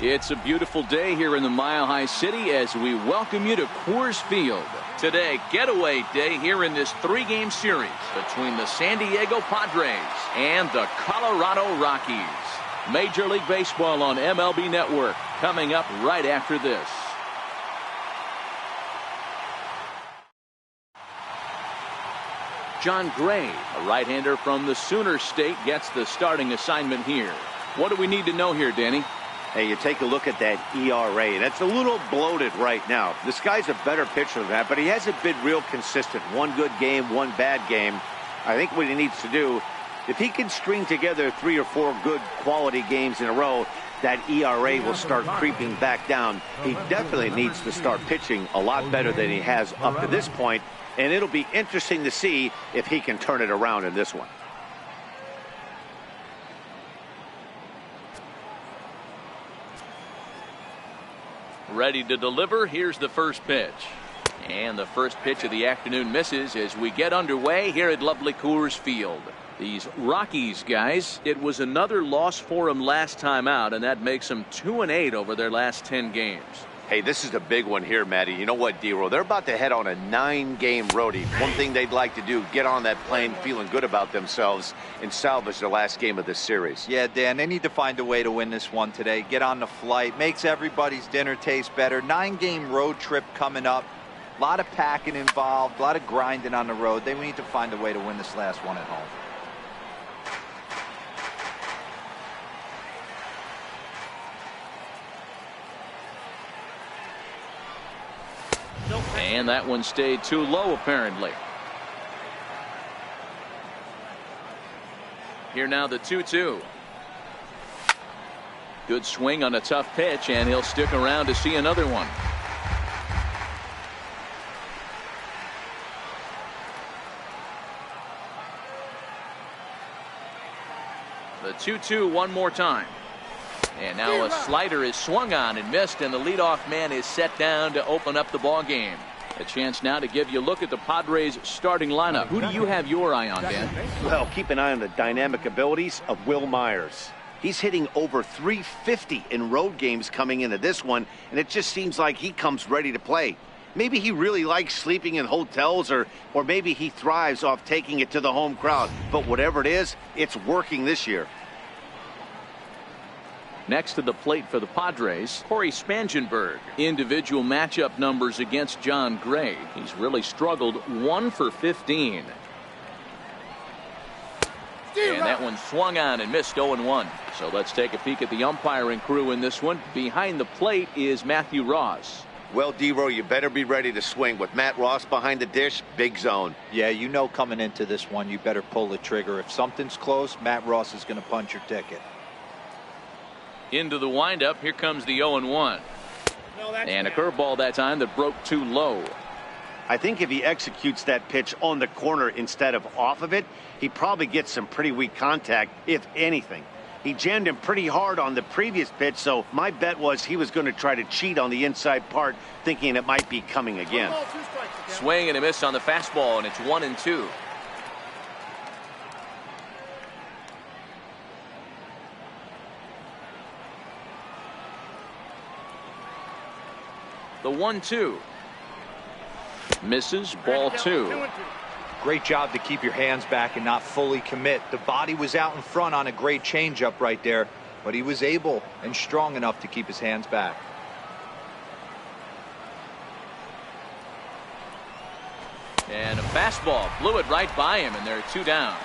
It's a beautiful day here in the Mile High City as we welcome you to Coors Field. Today, getaway day here in this three-game series between the San Diego Padres and the Colorado Rockies. Major League Baseball on MLB Network coming up right after this. John Gray, a right-hander from the Sooner State, gets the starting assignment here. What do we need to know here, Danny? Hey, you take a look at that ERA. That's a little bloated right now. This guy's a better pitcher than that, but he hasn't been real consistent. One good game, one bad game. I think what he needs to do, if he can string together 3 or 4 good quality games in a row, that ERA will start creeping back down. He definitely needs to start pitching a lot better than he has up to this point, and it'll be interesting to see if he can turn it around in this one. Ready to deliver. Here's the first pitch. And the first pitch of the afternoon misses as we get underway here at lovely Coors Field. These Rockies guys, it was another loss for them last time out, and that makes them 2-8 over their last 10 games. Hey, this is a big one here, Matty. You know what, D-Roll? They're about to head on a 9-game roadie. One thing they'd like to do, get on that plane feeling good about themselves and salvage their last game of this series. Yeah, Dan, they need to find a way to win this one today. Get on the flight. Makes everybody's dinner taste better. 9-game road trip coming up. A lot of packing involved, a lot of grinding on the road. They need to find a way to win this last one at home. And that one stayed too low, apparently. Here now the 2-2. Good swing on a tough pitch, and he'll stick around to see another one. The 2-2 one more time. And now a slider is swung on and missed, and the leadoff man is set down to open up the ball game. A chance now to give you a look at the Padres starting lineup. Who do you have your eye on, Dan? Well, keep an eye on the dynamic abilities of Will Myers. He's hitting over .350 in road games coming into this one, and it just seems like he comes ready to play. Maybe he really likes sleeping in hotels, or maybe he thrives off taking it to the home crowd. But whatever it is, it's working this year. Next to the plate for the Padres, Corey Spangenberg. Individual matchup numbers against John Gray. He's really struggled, 1 for 15. And that one swung on and missed 0-1. So let's take a peek at the umpiring crew in this one. Behind the plate is Matthew Ross. Well, D-Row, you better be ready to swing. With Matt Ross behind the dish, big zone. Yeah, you know coming into this one, you better pull the trigger. If something's close, Matt Ross is going to punch your ticket. Into the windup, here comes the 0-1. And a curveball that time that broke too low. I think if he executes that pitch on the corner instead of off of it, he probably gets some pretty weak contact, if anything. He jammed him pretty hard on the previous pitch, so my bet was he was going to try to cheat on the inside part, thinking it might be coming again. Swing and a miss on the fastball, and it's 1-2. The 1-2. Misses, ball 2. Great job to keep your hands back and not fully commit. The body was out in front on a great changeup right there, but he was able and strong enough to keep his hands back. And a fastball blew it right by him, and they're 2 down.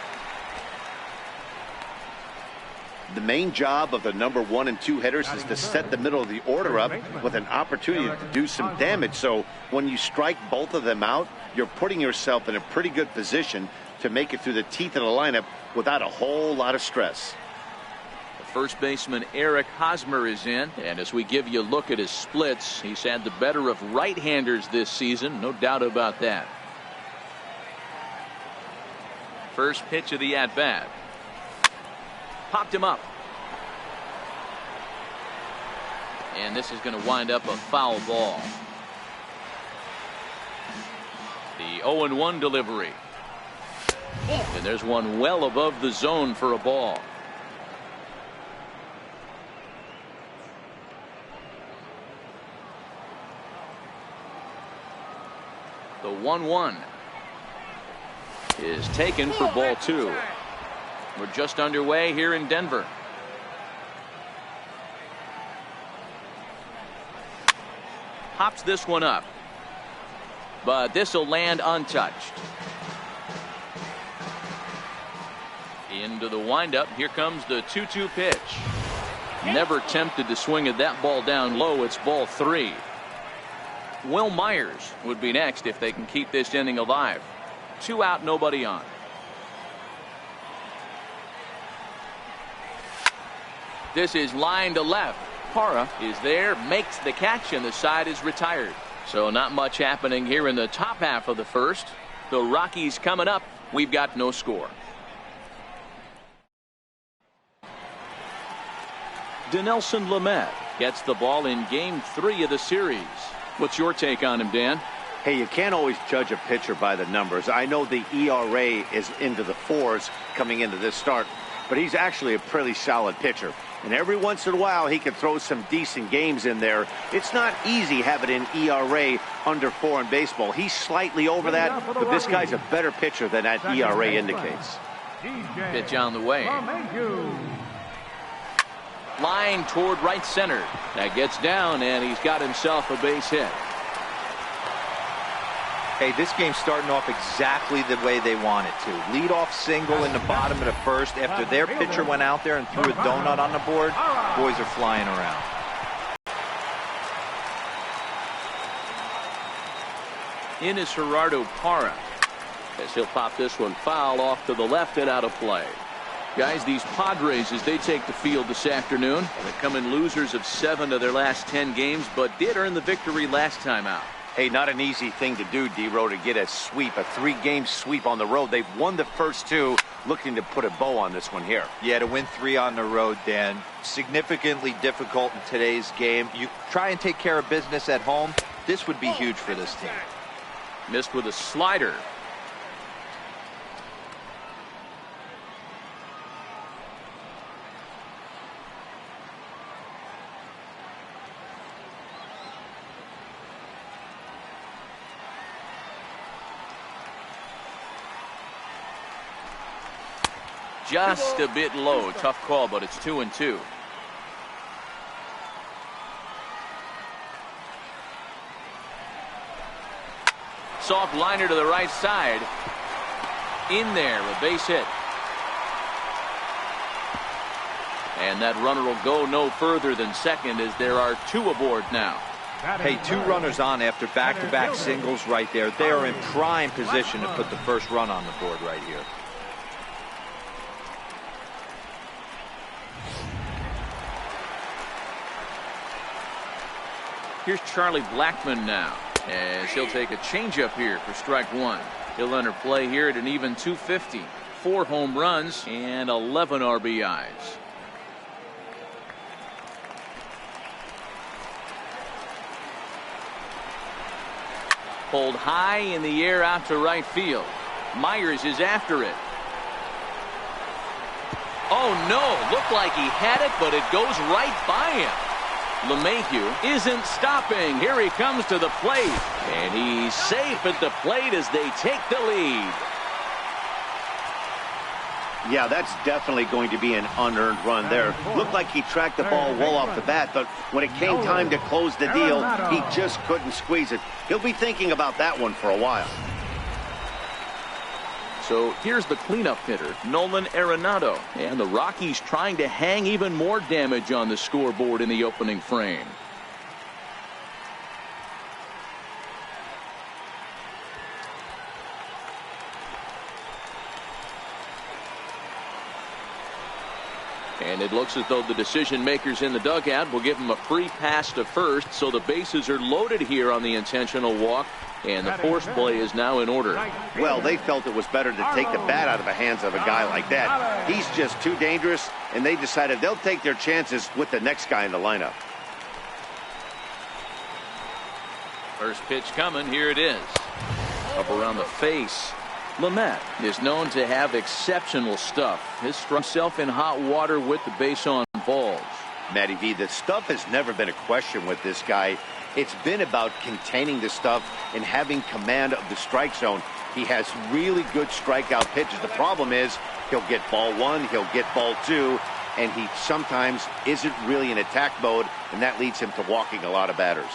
The main job of the number 1 and 2 hitters is to set the middle of the order up with an opportunity to do some damage. So when you strike both of them out, you're putting yourself in a pretty good position to make it through the teeth of the lineup without a whole lot of stress. The first baseman Eric Hosmer is in, and as we give you a look at his splits, he's had the better of right-handers this season, no doubt about that. First pitch of the at-bat. Popped him up. And this is going to wind up a foul ball. The 0-1 delivery. And there's one well above the zone for a ball. The 1-1 is taken for ball 2. We're just underway here in Denver. Hops this one up, but this will land untouched. Into the windup. Here comes the 2-2 pitch. Never tempted to swing at that ball down low. It's ball 3. Will Myers would be next if they can keep this inning alive. 2 out, nobody on. This is line to left. Parra is there, makes the catch, and the side is retired. So not much happening here in the top half of the first. The Rockies coming up. We've got no score. Dinelson Lamet gets the ball in game 3 of the series. What's your take on him, Dan? Hey, you can't always judge a pitcher by the numbers. I know the ERA is into the 4s coming into this start, but he's actually a pretty solid pitcher. And every once in a while, he can throw some decent games in there. It's not easy having an ERA under 4 in baseball. He's slightly over that, but this guy's a better pitcher than that ERA indicates. Pitch on the way. Line toward right center. That gets down, and he's got himself a base hit. Hey, this game's starting off exactly the way they want it to. Leadoff single in the bottom of the first after their pitcher went out there and threw a donut on the board. Boys are flying around. In is Gerardo Parra, as he'll pop this one foul off to the left and out of play. Guys, these Padres, as they take the field this afternoon, they come in losers of 7 of their last 10 games, but did earn the victory last time out. Hey, not an easy thing to do, D-Row, to get a sweep, a 3-game sweep on the road. They've won the first 2, looking to put a bow on this one here. Yeah, to win 3 on the road, Dan, significantly difficult in today's game. You try and take care of business at home. This would be huge for this team. Missed with a slider. Just a bit low. Tough call, but it's 2-2. Soft liner to the right side. In there, a base hit. And that runner will go no further than second, as there are 2 aboard now. Hey, 2 runners on after back-to-back singles right there. They are in prime position to put the first run on the board right here. Here's Charlie Blackmon now, as he'll take a changeup here for strike 1. He'll enter play here at an even 250. 4 home runs and 11 RBIs. Pulled high in the air out to right field. Myers is after it. Oh no, looked like he had it, but it goes right by him. LeMahieu isn't stopping. Here he comes to the plate, and he's safe at the plate as they take the lead. Yeah, that's definitely going to be an unearned run there. Looked like he tracked the ball well off the bat, but when it came time to close the deal, he just couldn't squeeze it. He'll be thinking about that one for a while. So here's the cleanup hitter, Nolan Arenado, and the Rockies trying to hang even more damage on the scoreboard in the opening frame. And it looks as though the decision makers in the dugout will give him a free pass to first, so the bases are loaded here on the intentional walk, and the force play is now in order. Well, they felt it was better to take the bat out of the hands of a guy like that. He's just too dangerous, and they decided they'll take their chances with the next guy in the lineup. First pitch coming. Here it is. Up around the face. Lamet is known to have exceptional stuff. He struck himself in hot water with the base on balls. Matty V, the stuff has never been a question with this guy. It's been about containing the stuff and having command of the strike zone. He has really good strikeout pitches. The problem is he'll get ball one, he'll get ball two, and he sometimes isn't really in attack mode, and that leads him to walking a lot of batters.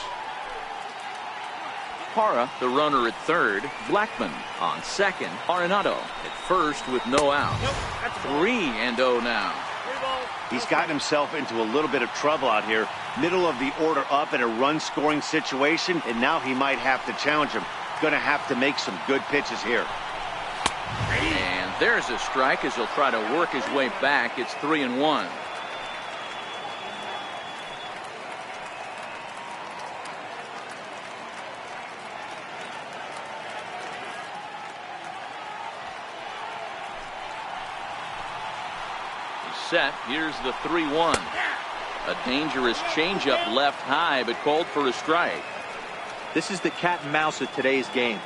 Parra, the runner at third. Blackman on second. Arenado at first with no outs. 3-0 now. He's gotten himself into a little bit of trouble out here. Middle of the order up in a run-scoring situation, and now he might have to challenge him. Going to have to make some good pitches here. And there's a strike as he'll try to work his way back. It's 3-1. Set. Here's the 3-1. A dangerous changeup left high, but called for a strike. This is the cat and mouse of today's game.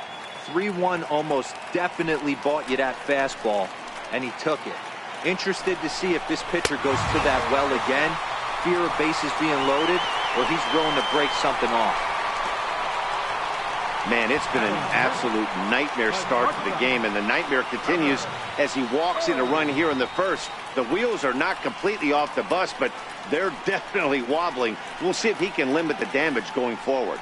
3-1 almost definitely bought you that fastball, and he took it. Interested to see if this pitcher goes to that well again, fear of bases being loaded, or he's willing to break something off. Man, it's been an absolute nightmare start to the game, and the nightmare continues as he walks in a run here in the first. The wheels are not completely off the bus, but they're definitely wobbling. We'll see if he can limit the damage going forward.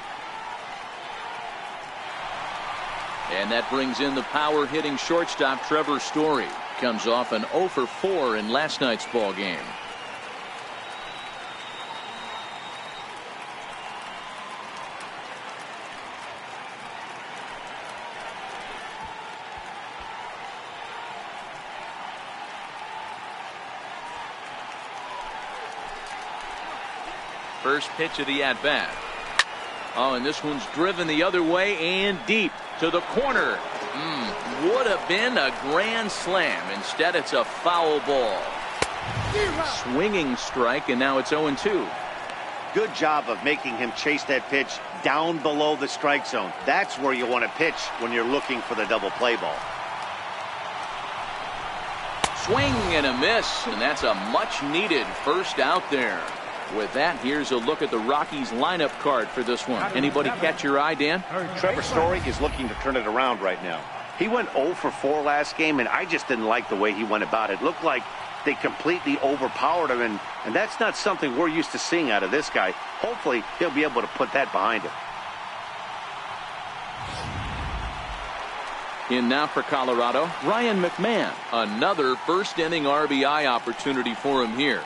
And that brings in the power-hitting shortstop Trevor Story. Comes off an 0 for 4 in last night's ball game. First pitch of the at-bat. Oh, and this one's driven the other way and deep to the corner. Would have been a grand slam. Instead, it's a foul ball. Swinging strike, and now it's 0-2. Good job of making him chase that pitch down below the strike zone. That's where you want to pitch when you're looking for the double play ball. Swing and a miss, and that's a much-needed first out there. With that, here's a look at the Rockies lineup card for this one. Anybody catch your eye, Dan? Trevor Story is looking to turn it around right now. He went 0 for 4 last game, and I just didn't like the way he went about it. It looked like they completely overpowered him, and that's not something we're used to seeing out of this guy. Hopefully, he'll be able to put that behind him. In now for Colorado, Ryan McMahon. Another first-inning RBI opportunity for him here.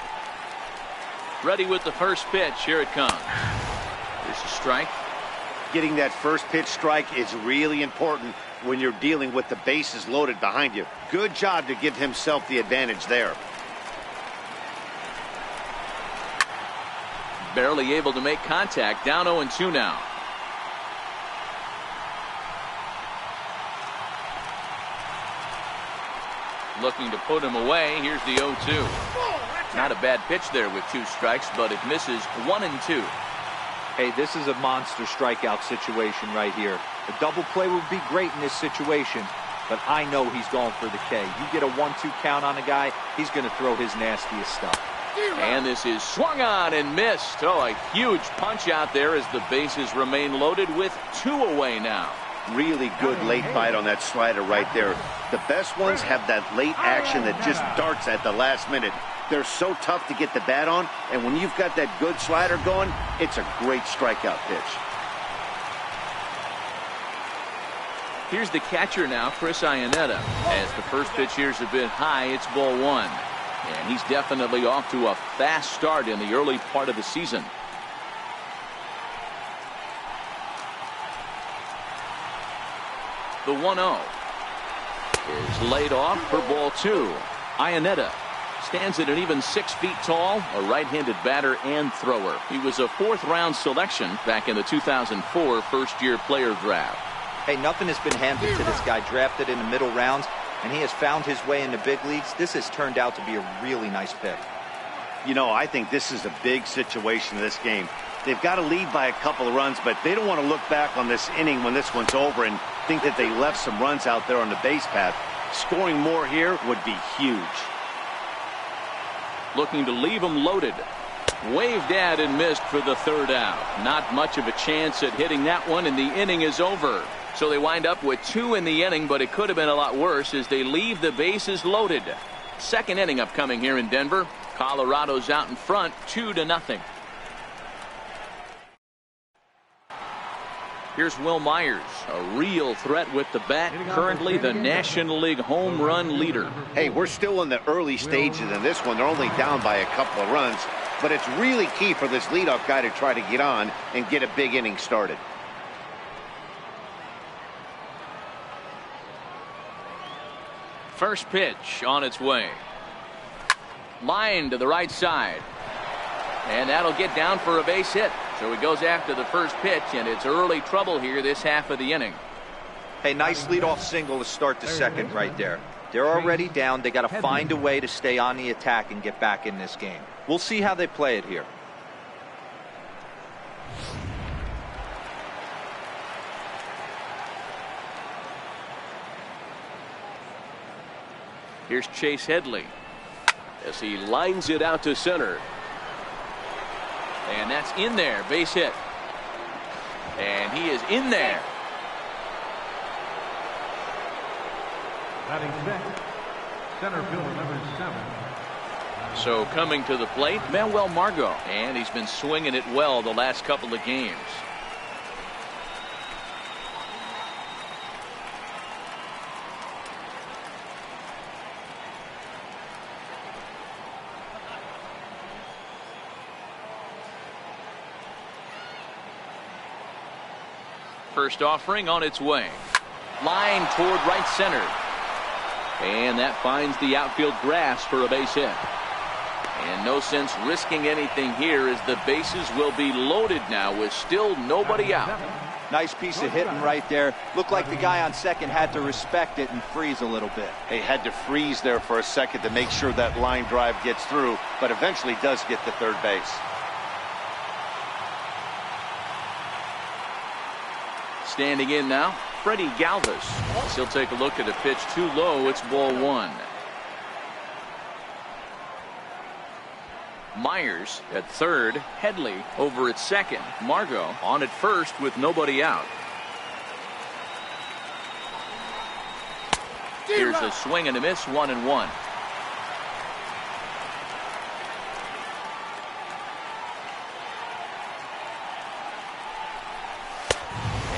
Ready with the first pitch. Here it comes. There's a strike. Getting that first pitch strike is really important when you're dealing with the bases loaded behind you. Good job to give himself the advantage there. Barely able to make contact. Down 0-2 now. Looking to put him away. Here's the 0-2. Not a bad pitch there with 2 strikes, but it misses 1-2. Hey, this is a monster strikeout situation right here. A double play would be great in this situation, but I know he's going for the K. You get a 1-2 count on a guy, he's going to throw his nastiest stuff. And this is swung on and missed. Oh, a huge punch out there as the bases remain loaded with 2 away now. Really good late bite on that slider right there. The best ones have that late action that just darts at the last minute. They're so tough to get the bat on, and when you've got that good slider going, it's a great strikeout pitch. Here's the catcher now, Chris Iannetta. As the first pitch here's a bit high, it's ball 1. And he's definitely off to a fast start in the early part of the season. The 1-0 is laid off for ball 2. Iannetta stands at an even 6 feet tall, a right-handed batter and thrower. He was a 4th-round selection back in the 2004 first-year player draft. Hey, nothing has been handed to this guy. Drafted in the middle rounds, and he has found his way in the big leagues. This has turned out to be a really nice pick. You know, I think this is a big situation in this game. They've got to lead by a couple of runs, but they don't want to look back on this inning when this one's over and think that they left some runs out there on the base path. Scoring more here would be huge. Looking to leave them loaded. Waved at and missed for the third out. Not much of a chance at hitting that one, and the inning is over. So they wind up with 2 in the inning, but it could have been a lot worse as they leave the bases loaded. Second inning upcoming here in Denver. Colorado's out in front 2-0. Here's Will Myers, a real threat with the bat, currently the National League home run leader. Hey, we're still in the early stages in this one. They're only down by a couple of runs, but it's really key for this leadoff guy to try to get on and get a big inning started. First pitch on its way. Line to the right side. And that'll get down for a base hit. So he goes after the first pitch, and it's early trouble here this half of the inning. Hey, nice leadoff single to start the second right there. They're already down. They got to find a way to stay on the attack and get back in this game. We'll see how they play it here. Here's Chase Headley as he lines it out to center. And that's in there, base hit. And he is in there. Batting sixth, center fielder number 7. So coming to the plate, Manuel Margot, and he's been swinging it well the last couple of games. First offering on its way. Line toward right center. And that finds the outfield grass for a base hit. And no sense risking anything here as the bases will be loaded now with still nobody out. Nice piece of hitting right there. Looked like the guy on second had to respect it and freeze a little bit. He had to freeze there for a second to make sure that line drive gets through, but eventually does get to third base. Standing in now, Freddie Galvis. He'll take a look at a pitch too low. It's ball 1. Myers at third. Headley over at second. Margot on at first with nobody out. Here's a swing and a miss, 1-1.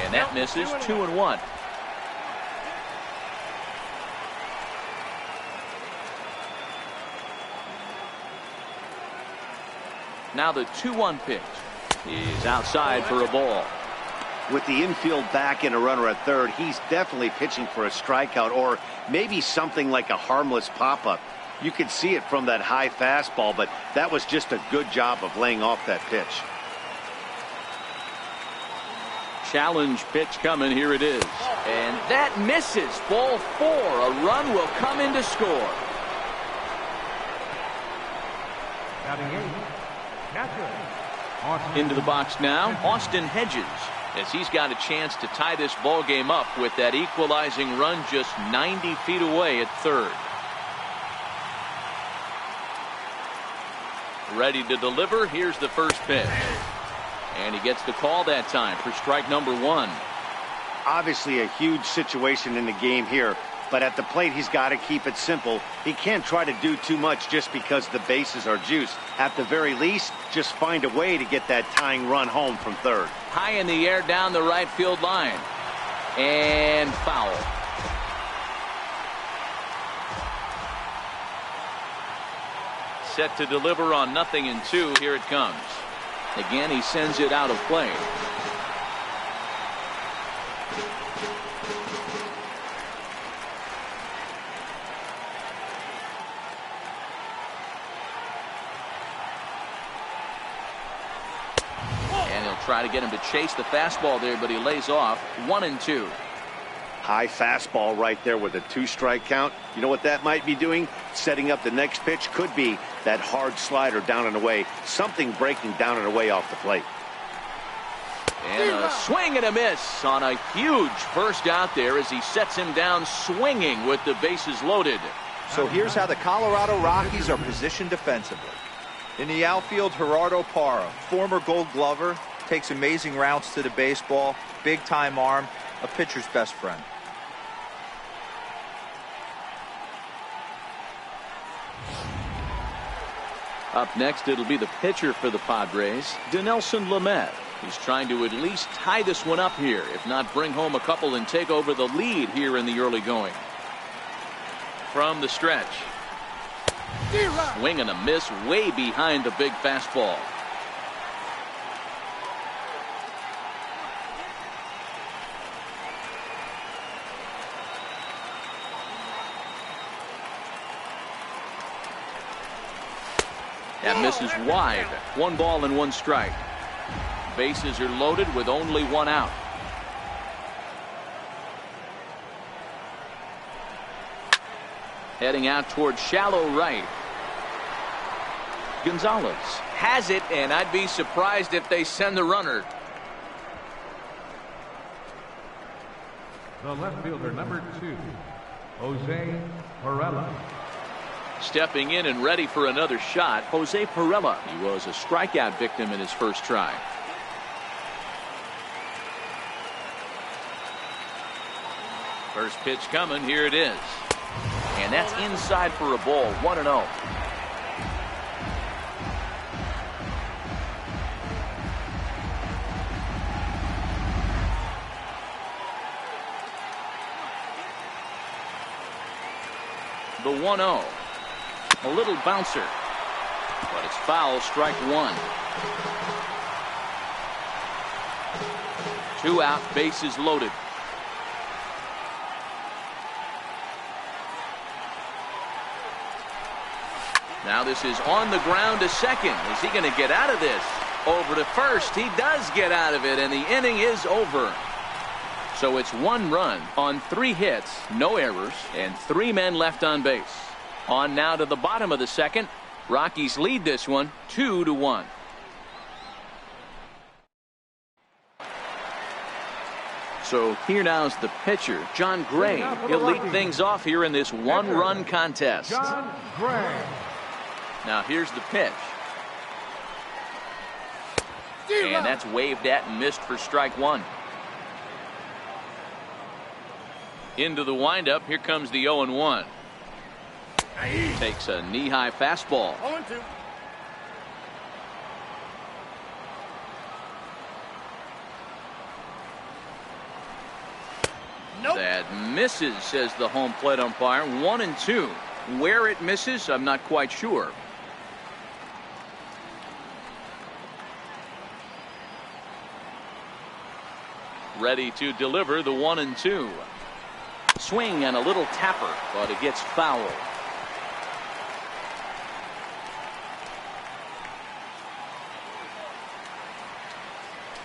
And that misses, 2-1. Now the 2-1 pitch. He's outside for a ball. With the infield back and a runner at third, he's definitely pitching for a strikeout or maybe something like a harmless pop-up. You could see it from that high fastball, but that was just a good job of laying off that pitch. Challenge pitch coming. Here it is. And that misses. Ball 4. A run will come in to score. Into the box now, Austin Hedges, as he's got a chance to tie this ball game up with that equalizing run just 90 feet away at third. Ready to deliver. Here's the first pitch. And he gets the call that time for strike number 1. Obviously a huge situation in the game here, but at the plate he's got to keep it simple. He can't try to do too much just because the bases are juiced. At the very least, just find a way to get that tying run home from third. High in the air down the right field line. And foul. Set to deliver on 0-2. Here it comes. Again, he sends it out of play. And he'll try to get him to chase the fastball there, but he lays off. 1-2. High fastball right there with a 2-strike count. You know what that might be doing? Setting up the next pitch. Could be that hard slider down and away. Something breaking down and away off the plate. And a swing and a miss on a huge first out there as he sets him down swinging with the bases loaded. So here's how the Colorado Rockies are positioned defensively. In the outfield, Gerardo Parra, former Gold Glover, takes amazing routes to the baseball, big-time arm, a pitcher's best friend. Up next, it'll be the pitcher for the Padres, Dinelson Lamet. He's trying to at least tie this one up here, if not bring home a couple and take over the lead here in the early going. From the stretch. Swing and a miss way behind the big fastball. That misses wide. 1 ball and 1 strike. Bases are loaded with only 1 out. Heading out towards shallow right. Gonzalez has it, and I'd be surprised if they send the runner. The left fielder, number 2, Jose Perella. Stepping in and ready for another shot, Jose Perella. He was a strikeout victim in his first try. First pitch coming. Here it is. And that's inside for a ball. 1-0. The 1-0. A little bouncer, but it's foul. Strike 1. 2 out, bases loaded. Now this is on the ground to second. Is he going to get out of this? Over to first. He does get out of it, and the inning is over. So it's 1 run on 3 hits, no errors, and 3 men left on base. On now to the bottom of the second. Rockies lead this one 2-1. So here now is the pitcher, John Gray. He'll lead things off here in this 1-run contest. John Gray. Now here's the pitch. And that's waved at and missed for strike 1. Into the windup. Here comes the 0-1. Takes a knee-high fastball. 0-2. Nope. That misses, says the home plate umpire. 1-2. Where it misses, I'm not quite sure. Ready to deliver the 1-2. Swing and a little tapper, but it gets foul.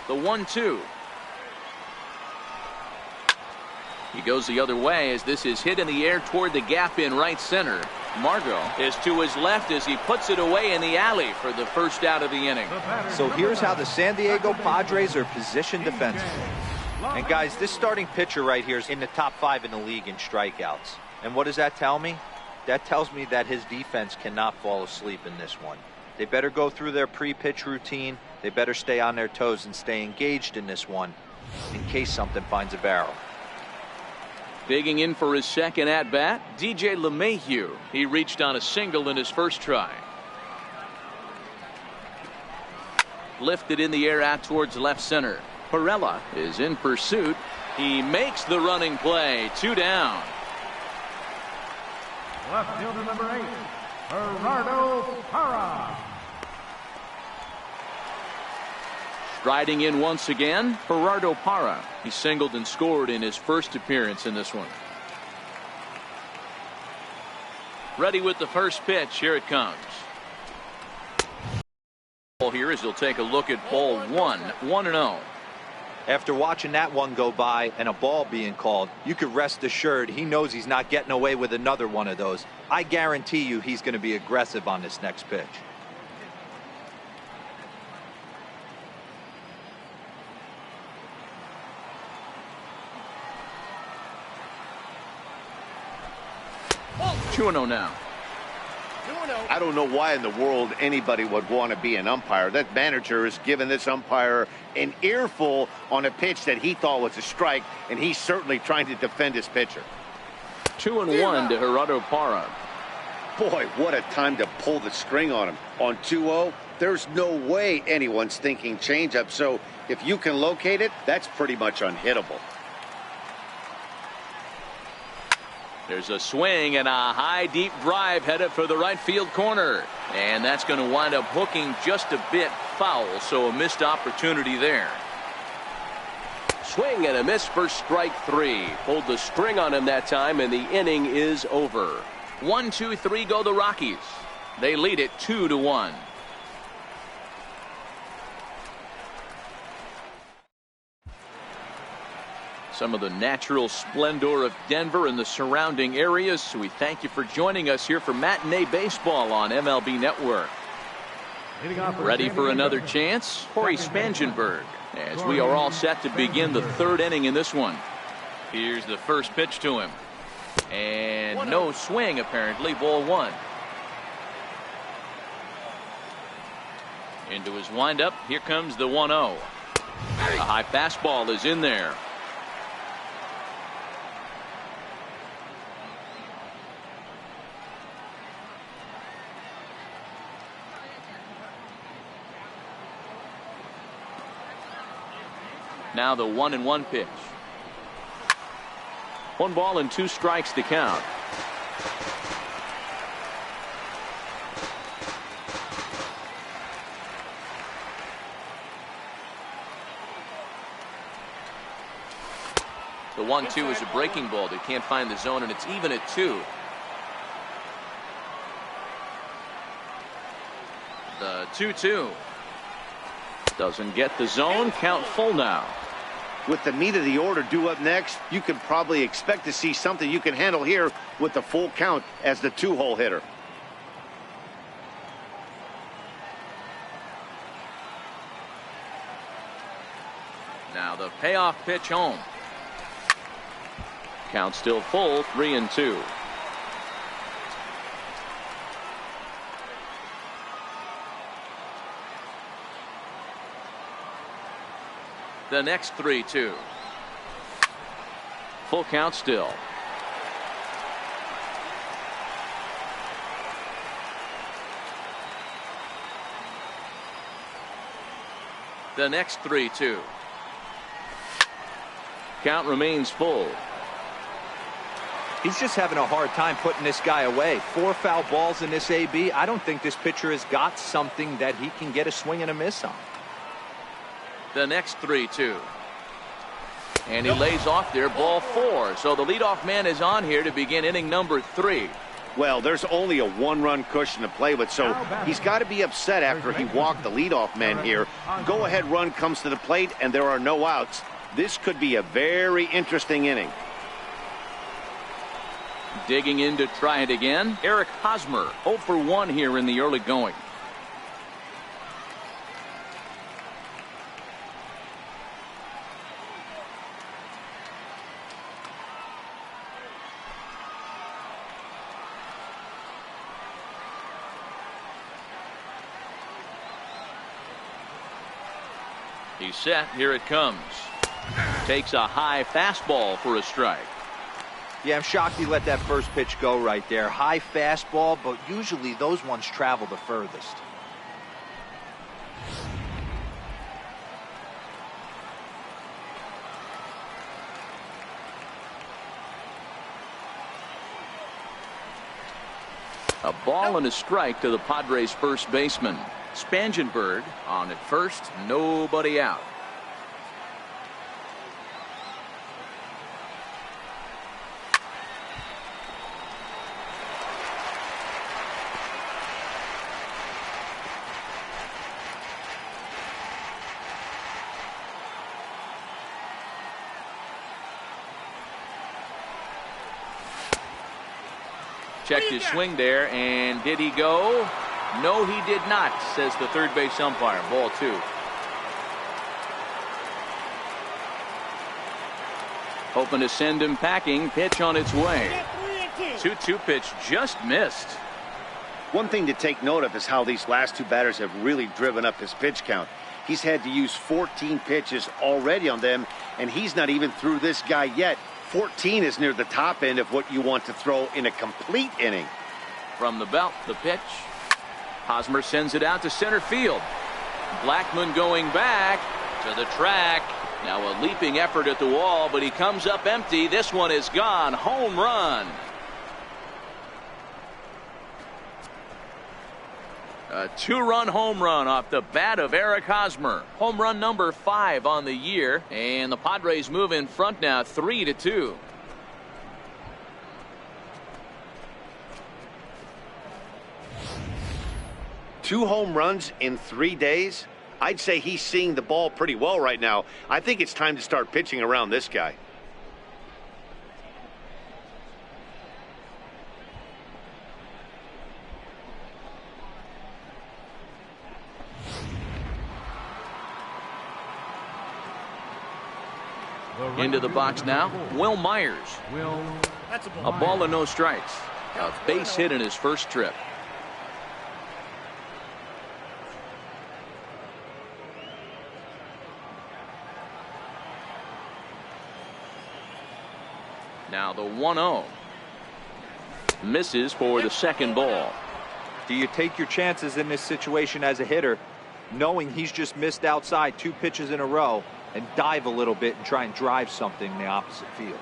The 1-2. He goes the other way as this is hit in the air toward the gap in right center. Margot is to his left as he puts it away in the alley for the first out of the inning. So here's how the San Diego Padres are positioned defensively. And guys, this starting pitcher right here is in the top 5 in the league in strikeouts. And what does that tell me? That tells me that his defense cannot fall asleep in this one. They better go through their pre-pitch routine. They better stay on their toes and stay engaged in this one in case something finds a barrel. Digging in for his second at-bat, DJ LeMahieu. He reached on a single in his first try. Lifted in the air out towards left center. Perella is in pursuit. He makes the running play. 2 down. Left fielder, number 8, Gerardo Parra. Striding in once again, Gerardo Parra. He singled and scored in his first appearance in this one. Ready with the first pitch. Here it comes. Here as he'll take a look at ball 1. 1-0. After watching that one go by and a ball being called, you could rest assured he knows he's not getting away with another one of those. I guarantee you he's going to be aggressive on this next pitch. Oh, 2-0 now. I don't know why in the world anybody would want to be an umpire. That manager has given this umpire an earful on a pitch that he thought was a strike, and he's certainly trying to defend his pitcher. 2-1 to Gerardo Parra. Boy, what a time to pull the string on him. On 2-0, there's no way anyone's thinking changeup, so if you can locate it, that's pretty much unhittable. There's a swing and a high deep drive headed for the right field corner, and that's going to wind up hooking just a bit foul, so a missed opportunity there. Swing and a miss for strike 3. Pulled the string on him that time, and the inning is over. 1-2-3 go the Rockies. They lead it 2-1. Some of the natural splendor of Denver and the surrounding areas. So we thank you for joining us here for Matinee Baseball on MLB Network. Ready for another chance? Corey Spangenberg, as we are all set to begin the third inning in this one. Here's the first pitch to him. And no swing, apparently. Ball 1. Into his windup. Here comes the 1-0. A high fastball is in there. Now the 1-1 pitch. 1 ball and 2 strikes to count. The 1-2 is a breaking ball. They can't find the zone, and it's even at 2. The 2-2 doesn't get the zone. Count full now. With the meat of the order due up next, you can probably expect to see something you can handle here with the full count as the 2-hole hitter. Now the payoff pitch home. Count still full, 3-2. The next 3-2. Full count still. The next 3-2. Count remains full. He's just having a hard time putting this guy away. 4 foul balls in this AB. I don't think this pitcher has got something that he can get a swing and a miss on. The next 3-2. And he lays off there, ball 4. So the leadoff man is on here to begin inning number 3. Well, there's only a 1-run cushion to play with, so he's got to be upset after he walked the leadoff man here. Go-ahead run comes to the plate, and there are no outs. This could be a very interesting inning. Digging in to try it again, Eric Hosmer, 0 for 1 here in the early going. He's set. Here it comes. Takes a high fastball for a strike. Yeah, I'm shocked he let that first pitch go right there. High fastball, but usually those ones travel the furthest. A ball and a strike to the Padres first baseman. Spangenberg on at first, nobody out. Checked his swing there, and did he go? No, he did not, says the third base umpire. Ball 2. Hoping to send him packing. Pitch on its way. 2-2 pitch just missed. One thing to take note of is how these last two batters have really driven up his pitch count. He's had to use 14 pitches already on them, and he's not even through this guy yet. 14 is near the top end of what you want to throw in a complete inning. From the belt, the pitch. Hosmer sends it out to center field. Blackmon going back to the track. Now a leaping effort at the wall, but he comes up empty. This one is gone. Home run. A two-run home run off the bat of Eric Hosmer. Home run number 5 on the year. And the Padres move in front now 3-2. Two home runs in 3 days? I'd say he's seeing the ball pretty well right now. I think it's time to start pitching around this guy. Into the box now, Will Myers. A ball and no strikes. A base hit in his first trip. Now the 1-0. Misses for the second ball. Do you take your chances in this situation as a hitter, knowing he's just missed outside 2 pitches in a row, and dive a little bit and try and drive something in the opposite field?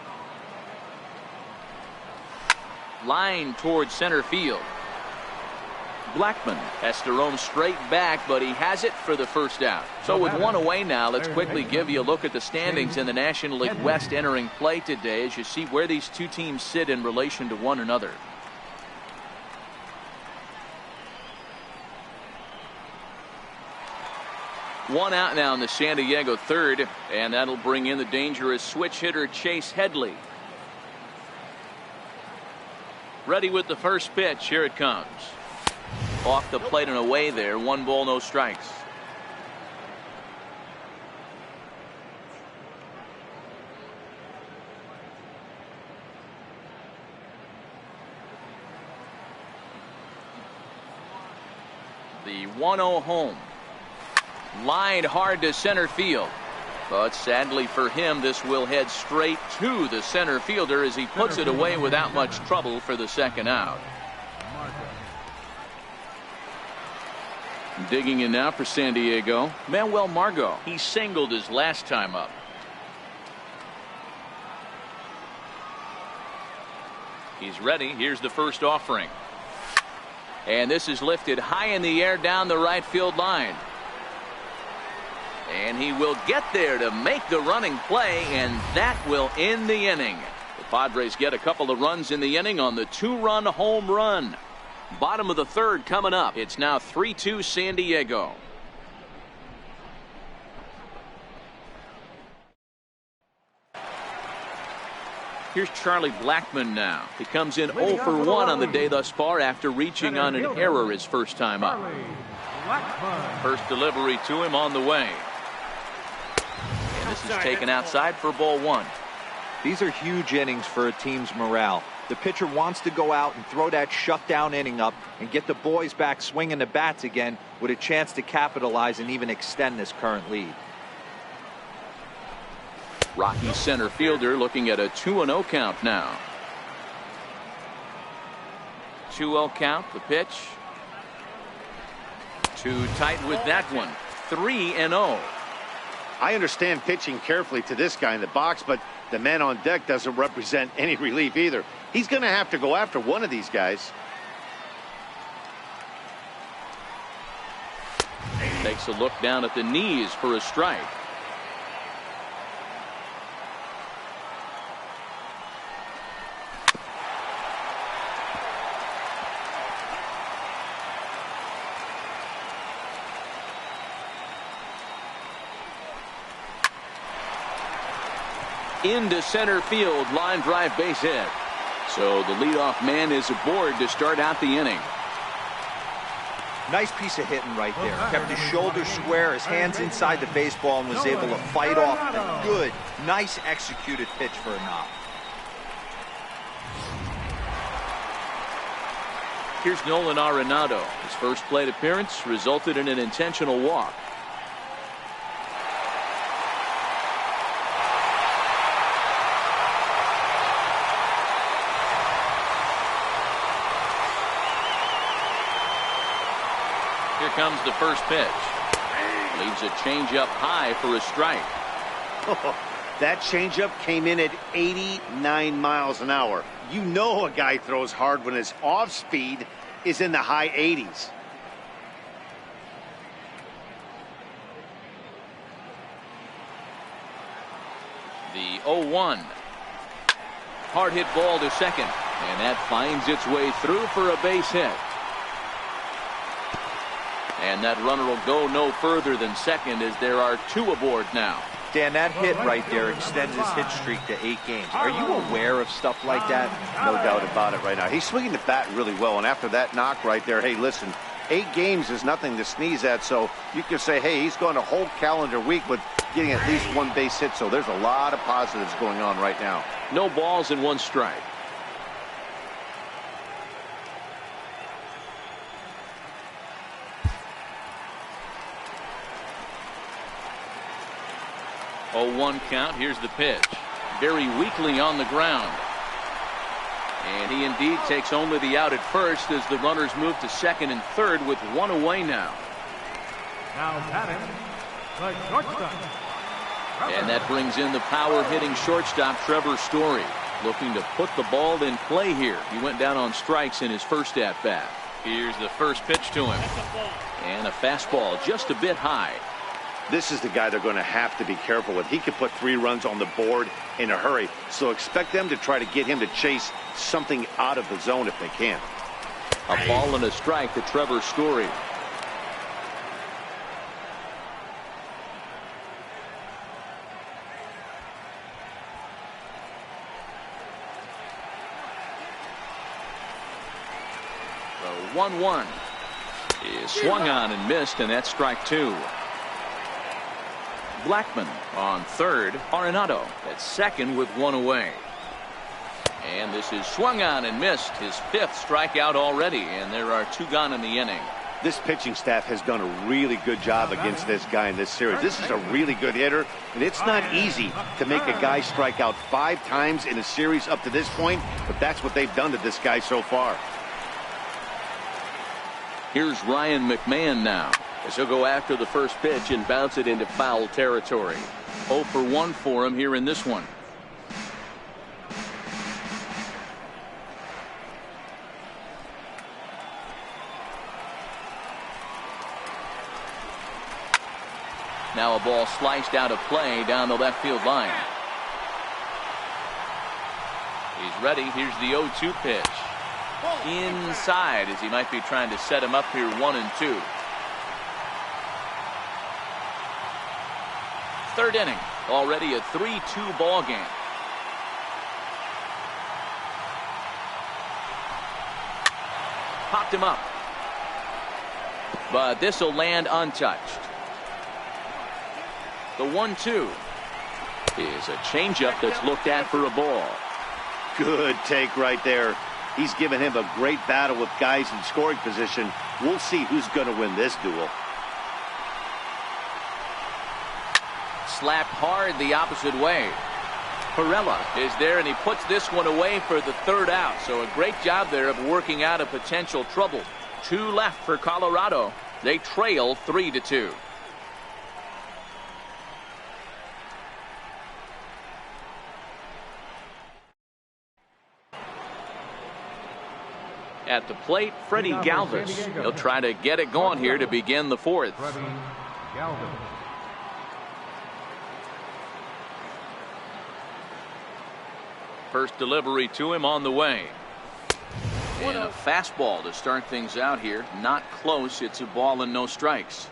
Line towards center field. Blackmon has to roam straight back, but he has it for the first out. So with one away now, let's quickly give you a look at the standings in the National League West entering play today as you see where these two teams sit in relation to one another. One out now in the San Diego third, and that'll bring in the dangerous switch hitter Chase Headley. Ready with the first pitch. Here it comes. Off the plate and away there. 1 ball, no strikes. The 1-0 home. Lined hard to center field. But sadly for him, this will head straight to the center fielder as he puts it away without much trouble for the second out. Digging in now for San Diego, Manuel Margot. He singled his last time up. He's ready. Here's the first offering. And this is lifted high in the air down the right field line. And he will get there to make the running play, and that will end the inning. The Padres get a couple of runs in the inning on the 2-run home run. Bottom of the third coming up. It's now 3-2 San Diego. Here's Charlie Blackmon now. He comes in 0 for 1 on the day thus far after reaching on an error his first time up. First delivery to him on the way. And this is taken outside for ball 1. These are huge innings for a team's morale. The pitcher wants to go out and throw that shutdown inning up and get the boys back swinging the bats again with a chance to capitalize and even extend this current lead. Rockies center fielder looking at a 2-0 count now. 2-0 count, the pitch. Too tight with that one. 3-0. I understand pitching carefully to this guy in the box, but the man on deck doesn't represent any relief either. He's going to have to go after one of these guys. Takes a look down at the knees for a strike. Into center field, line drive, base hit. So the leadoff man is aboard to start out the inning. Nice piece of hitting right there. Kept his shoulders square, his hands inside the baseball, and was able to fight off a good, nice executed pitch for a knock. Here's Nolan Arenado. His first plate appearance resulted in an intentional walk. Here comes the first pitch. Leaves a changeup high for a strike. That changeup came in at 89 miles an hour. You know a guy throws hard when his off speed is in the high 80s. The 0-1. Hard hit ball to second. And that finds its way through for a base hit. And that runner will go no further than second as there are 2 aboard now. Dan, that hit right there extends his hit streak to 8 games. Are you aware of stuff like that? No doubt about it right now. He's swinging the bat really well, and after that knock right there, hey, listen, 8 games is nothing to sneeze at, so you can say, hey, he's gone a whole calendar week with getting at least 1 base hit, so there's a lot of positives going on right now. No balls and 1 strike. Oh, 1 count. Here's the pitch. Very weakly on the ground. And he indeed takes only the out at first as the runners move to second and third with 1 away now. Now batting, the shortstop. And that brings in the power-hitting shortstop Trevor Story, looking to put the ball in play here. He went down on strikes in his first at-bat. Here's the first pitch to him. And a fastball just a bit high. This is the guy they're going to have to be careful with. He could put 3 runs on the board in a hurry, so expect them to try to get him to chase something out of the zone if they can. A ball and a strike to Trevor Story. The 1-1 is swung on and missed, and that's strike 2. Blackman on third. Arenado at second with 1 away. And this is swung on and missed. His 5th strikeout already, and there are 2 gone in the inning. This pitching staff has done a really good job against this guy in this series. This is a really good hitter, and it's not easy to make a guy strike out 5 times in a series up to this point, but that's what they've done to this guy so far. Here's Ryan McMahon now, as he'll go after the first pitch and bounce it into foul territory. 0 for 1 for him here in this one. Now a ball sliced out of play down the left field line. He's ready. Here's the 0-2 pitch. Inside, as he might be trying to set him up here 1-2. Third inning, already a 3-2 ball game. Popped him up, but this will land untouched. The 1-2 is a changeup that's looked at for a ball. Good take right there. He's given him a great battle with guys in scoring position. We'll see who's going to win this duel. Slapped hard the opposite way. Perella is there, and he puts this one away for the 3rd out. So a great job there of working out a potential trouble. 2 left for Colorado. They trail 3-2. At the plate, Freddie Galvis. He'll try to get it going here to begin the 4th. Freddie Galvis. First delivery to him on the way. And a fastball to start things out here. Not close. It's a ball and no strikes.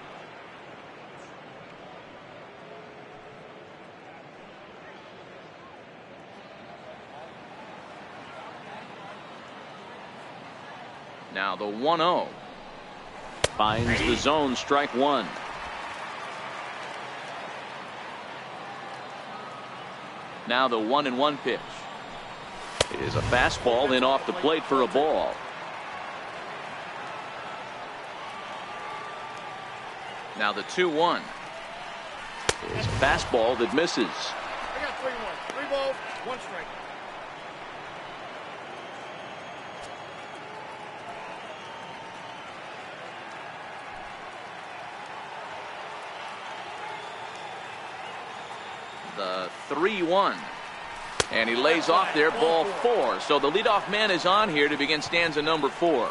Now the 1-0 finds the zone, strike 1. Now the 1-1 pitch. It is a fastball in off the plate for a ball. Now the 2-1 is fastball that misses. I got 3-1. 3 balls, 1 strike. The 3-1. And he lays off there, ball 4. So the leadoff man is on here to begin stanza number 4.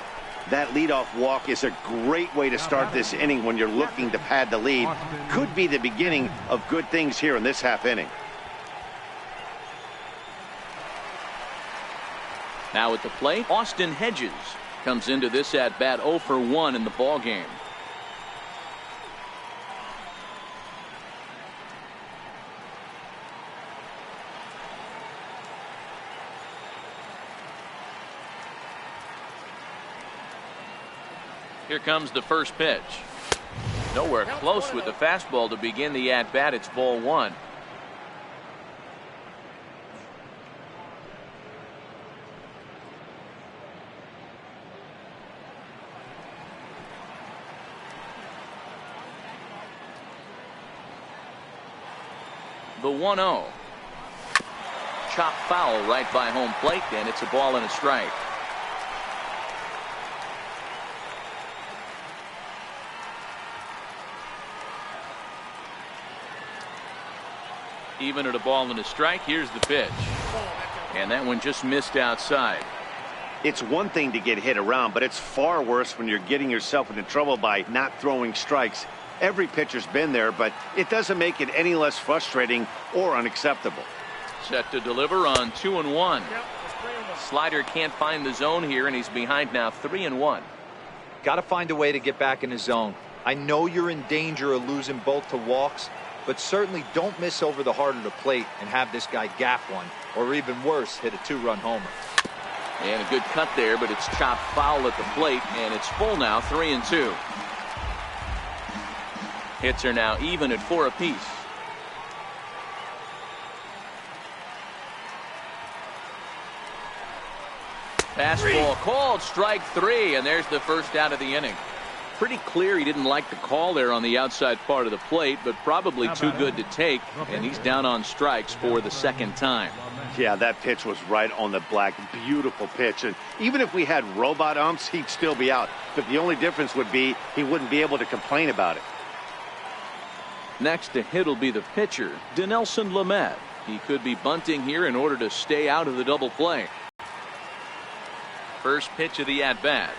That leadoff walk is a great way to start this inning when you're looking to pad the lead. Could be the beginning of good things here in this half inning. Now at the plate, Austin Hedges comes into this at bat 0 for 1 in the ball game. Here comes the first pitch. Nowhere close with the fastball to begin the at-bat. It's ball 1. The 1-0. Chop foul right by home plate, and it's a ball and a strike. Even at a ball and a strike, here's the pitch. And that one just missed outside. It's one thing to get hit around, but it's far worse when you're getting yourself into trouble by not throwing strikes. Every pitcher's been there, but it doesn't make it any less frustrating or unacceptable. Set to deliver on 2-1. Slider can't find the zone here, and he's behind now 3-1. Got to find a way to get back in the zone. I know you're in danger of losing both to walks, but certainly don't miss over the heart of the plate and have this guy gap one, or even worse, hit a 2-run homer. And a good cut there, but it's chopped foul at the plate, and it's full now, 3-2. Hits are now even at 4 apiece. Fastball called, strike 3, and there's the first out of the inning. Pretty clear he didn't like the call there on the outside part of the plate, but probably too good to take, and he's down on strikes for the second time. Yeah, that pitch was right on the black. Beautiful pitch. And even if we had robot umps, he'd still be out. But the only difference would be he wouldn't be able to complain about it. Next to hit will be the pitcher, Dinelson Lamet. He could be bunting here in order to stay out of the double play. First pitch of the at-bat.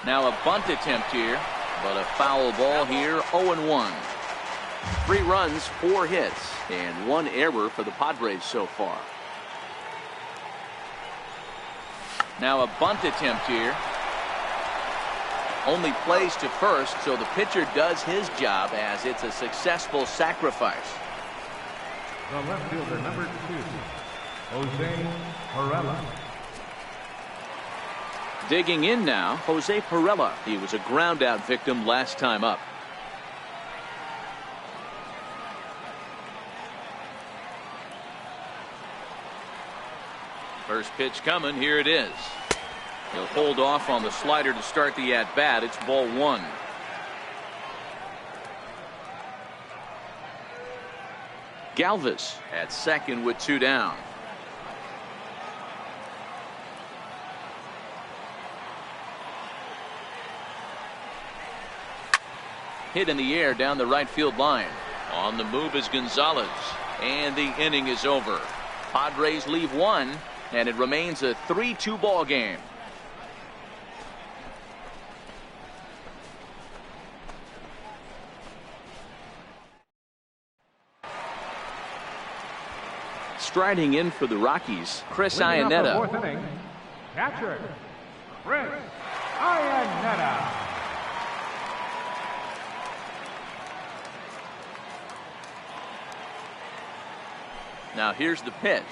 Now a bunt attempt here, but a foul ball here, 0-1. 3 runs, 4 hits, and 1 error for the Padres so far. Now a bunt attempt here. Only plays to first, so the pitcher does his job as it's a successful sacrifice. The left fielder, number 2, Jose Perella. Digging in now, Jose Perella. He was a ground-out victim last time up. First pitch coming. Here it is. He'll hold off on the slider to start the at-bat. It's ball 1. Galvis at second with 2 down. Hit in the air down the right field line. On the move is Gonzalez. And the inning is over. Padres leave 1, and it remains a 3-2 ball game. Striding in for the Rockies, Chris Iannetta. Fourth inning, catcher, Chris Iannetta. Now here's the pitch.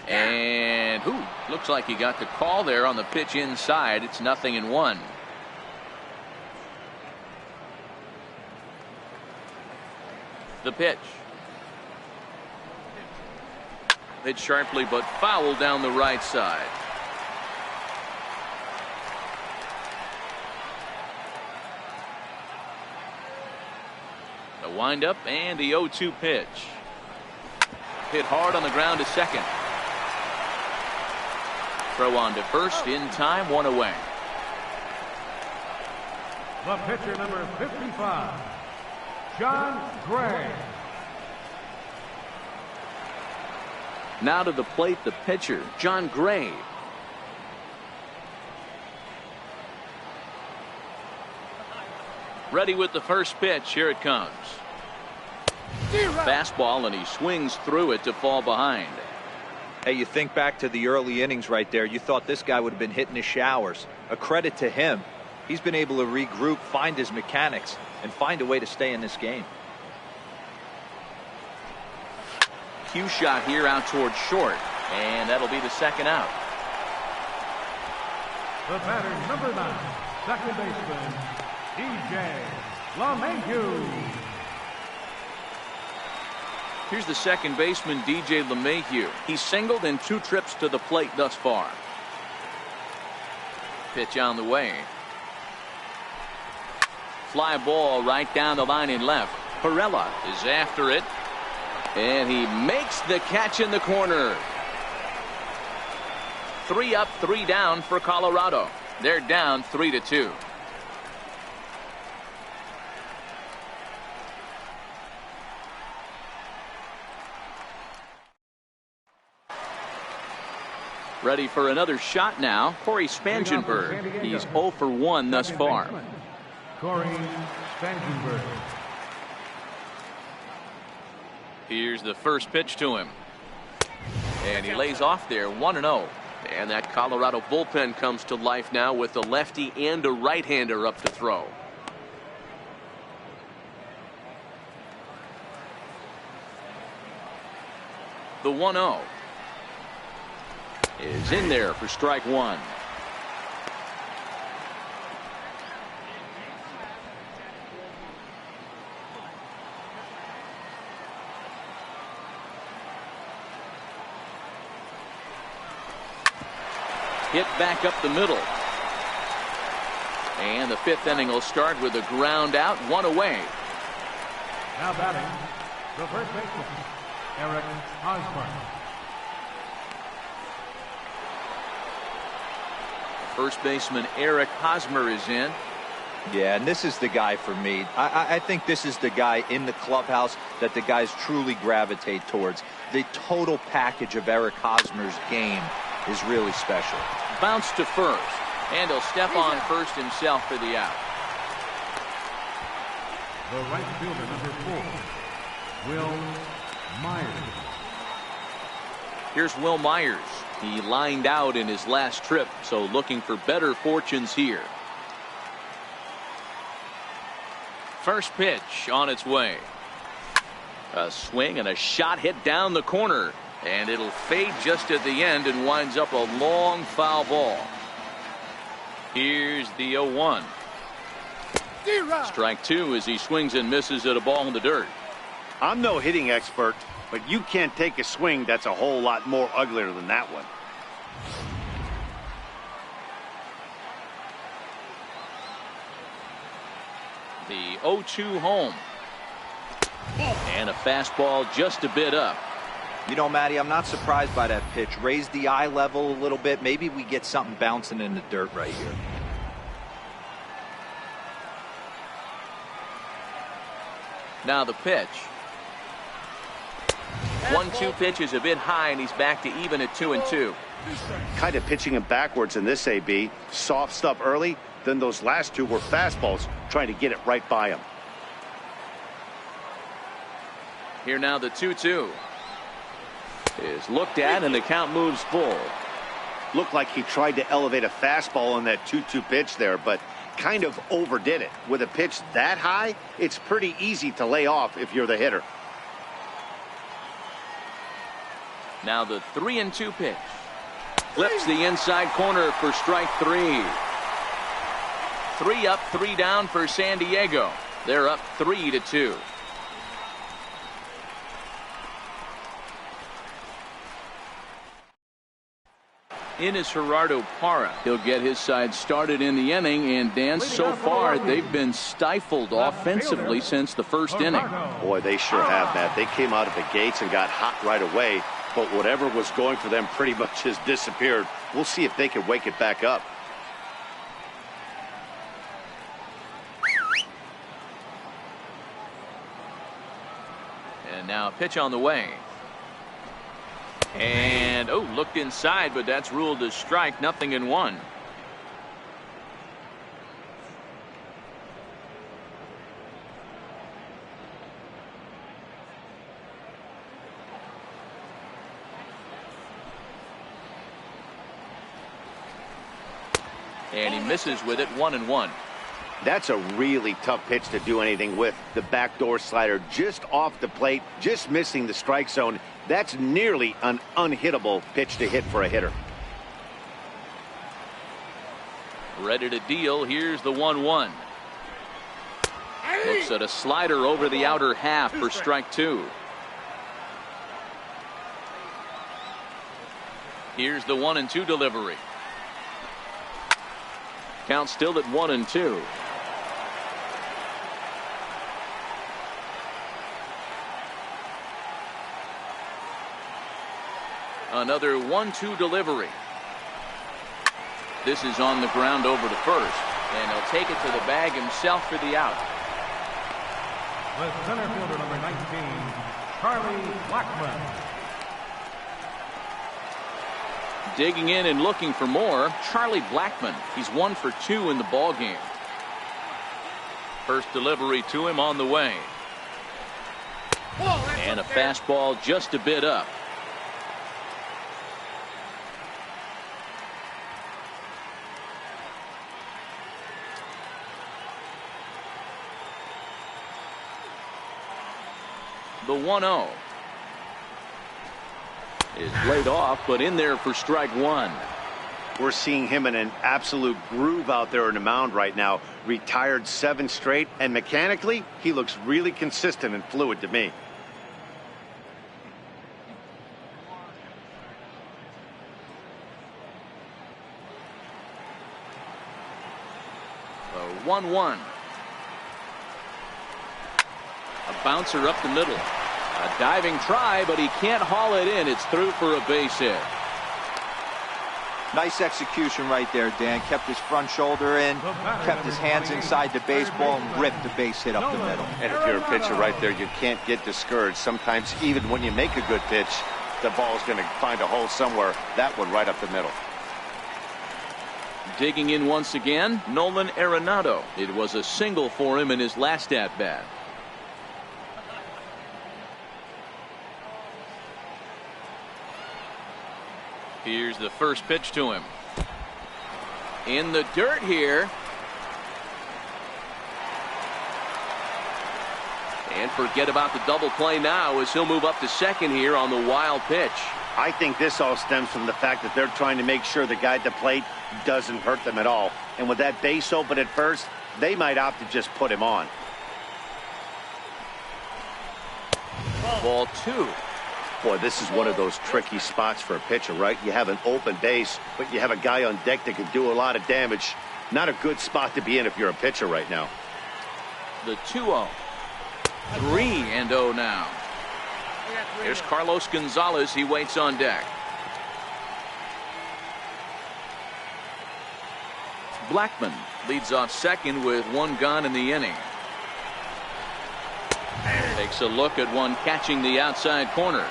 And looks like he got the call there on the pitch inside. It's 0-1. The pitch. Hit sharply but foul down the right side. The windup and the 0-2 pitch. Hit hard on the ground to second. Throw on to first in time, 1 away. The pitcher, number 55, John Gray. Now to the plate, the pitcher, John Gray. Ready with the first pitch. Here it comes. Fastball, and he swings through it to fall behind. Hey, you think back to the early innings right there. You thought this guy would have been hitting his showers. A credit to him. He's been able to regroup, find his mechanics, and find a way to stay in this game. Cue shot here out towards short, and that'll be the second out. The batter, number 9, second baseman, DJ LeMahieu. Here's the second baseman, DJ LeMahieu. He's singled in 2 trips to the plate thus far. Pitch on the way. Fly ball right down the line in left. Perella is after it, and he makes the catch in the corner. 3 up, 3 down for Colorado. They're down 3-2. Ready for another shot now, Corey Spangenberg. He's 0 for 1 thus far. Corey Spangenberg. Here's the first pitch to him. And he lays off there, 1-0. And that Colorado bullpen comes to life now with a lefty and a right-hander up to throw. The 1-0 is in there for strike 1. Hit back up the middle. And the 5th inning will start with a ground out, 1 away. Now batting, the first baseman, Eric Hosmer. First baseman Eric Hosmer is in. Yeah, and this is the guy for me. I think this is the guy in the clubhouse that the guys truly gravitate towards. The total package of Eric Hosmer's game is really special. Bounce to first, and he'll step on first himself for the out. The right fielder, number 4, Will Myers. Here's Will Myers. He lined out in his last trip, so looking for better fortunes here. First pitch on its way. A swing and a shot hit down the corner, and it'll fade just at the end and winds up a long foul ball. Here's the 0-1. Strike 2 as he swings and misses at a ball in the dirt. I'm no hitting expert, but you can't take a swing that's a whole lot more uglier than that one. The 0-2 home. And a fastball just a bit up. You know, Matty, I'm not surprised by that pitch. Raise the eye level a little bit. Maybe we get something bouncing in the dirt right here. Now the pitch. 1-2 pitch is a bit high, and he's back to even at 2-2. Kind of pitching him backwards in this AB. Soft stuff early, then those last 2 were fastballs, trying to get it right by him. Here now the 2-2 is looked at, and the count moves full. Looked like he tried to elevate a fastball on that 2-2 pitch there, but kind of overdid it. With a pitch that high, it's pretty easy to lay off if you're the hitter. Now the 3-2 pitch. Flips the inside corner for strike 3. 3 up, 3 down for San Diego. They're up 3-2. in is Gerardo Parra. He'll get his side started in the inning, and Dan, so far they've been stifled offensively since the first inning. Boy, they sure have, Matt. They came out of the gates and got hot right away, but whatever was going for them pretty much has disappeared. We'll see if they can wake it back up. And now a pitch on the way. And, oh, looked inside, but that's ruled as strike, 0-1. And he misses with it, 1-1. That's a really tough pitch to do anything with. The backdoor slider just off the plate, just missing the strike zone. That's nearly an unhittable pitch to hit for a hitter. Ready to deal. Here's the 1-1. Looks at a slider over the outer half for strike 2. Here's the 1-2 delivery. Count still at 1-2. Another 1-2 delivery. This is on the ground over to first, and he'll take it to the bag himself for the out. With center fielder number 19, Charlie Blackmon. Digging in and looking for more, Charlie Blackmon. He's 1 for 2 in the ball game. First delivery to him on the way. And a fastball just a bit up. The 1-0 is laid off, but in there for strike 1. We're seeing him in an absolute groove out there in the mound right now. Retired 7 straight, and mechanically, he looks really consistent and fluid to me. The 1-1. A bouncer up the middle. A diving try, but he can't haul it in. It's through for a base hit. Nice execution right there, Dan. Kept his front shoulder in, kept his hands inside the baseball, and ripped the base hit up the middle. And if you're a pitcher right there, you can't get discouraged. Sometimes even when you make a good pitch, the ball's going to find a hole somewhere. That one right up the middle. Digging in once again, Nolan Arenado. It was a single for him in his last at-bat. Here's the first pitch to him. In the dirt here. And forget about the double play now as he'll move up to second here on the wild pitch. I think this all stems from the fact that they're trying to make sure the guy at the plate doesn't hurt them at all. And with that base open at first, they might opt to just put him on. Ball 2. Boy, this is one of those tricky spots for a pitcher, right? You have an open base, but you have a guy on deck that can do a lot of damage. Not a good spot to be in if you're a pitcher right now. The 2-0. 3-0 now. Here's Carlos Gonzalez. He waits on deck. Blackmon leads off second with 1 gone in the inning. Takes a look at one catching the outside corner.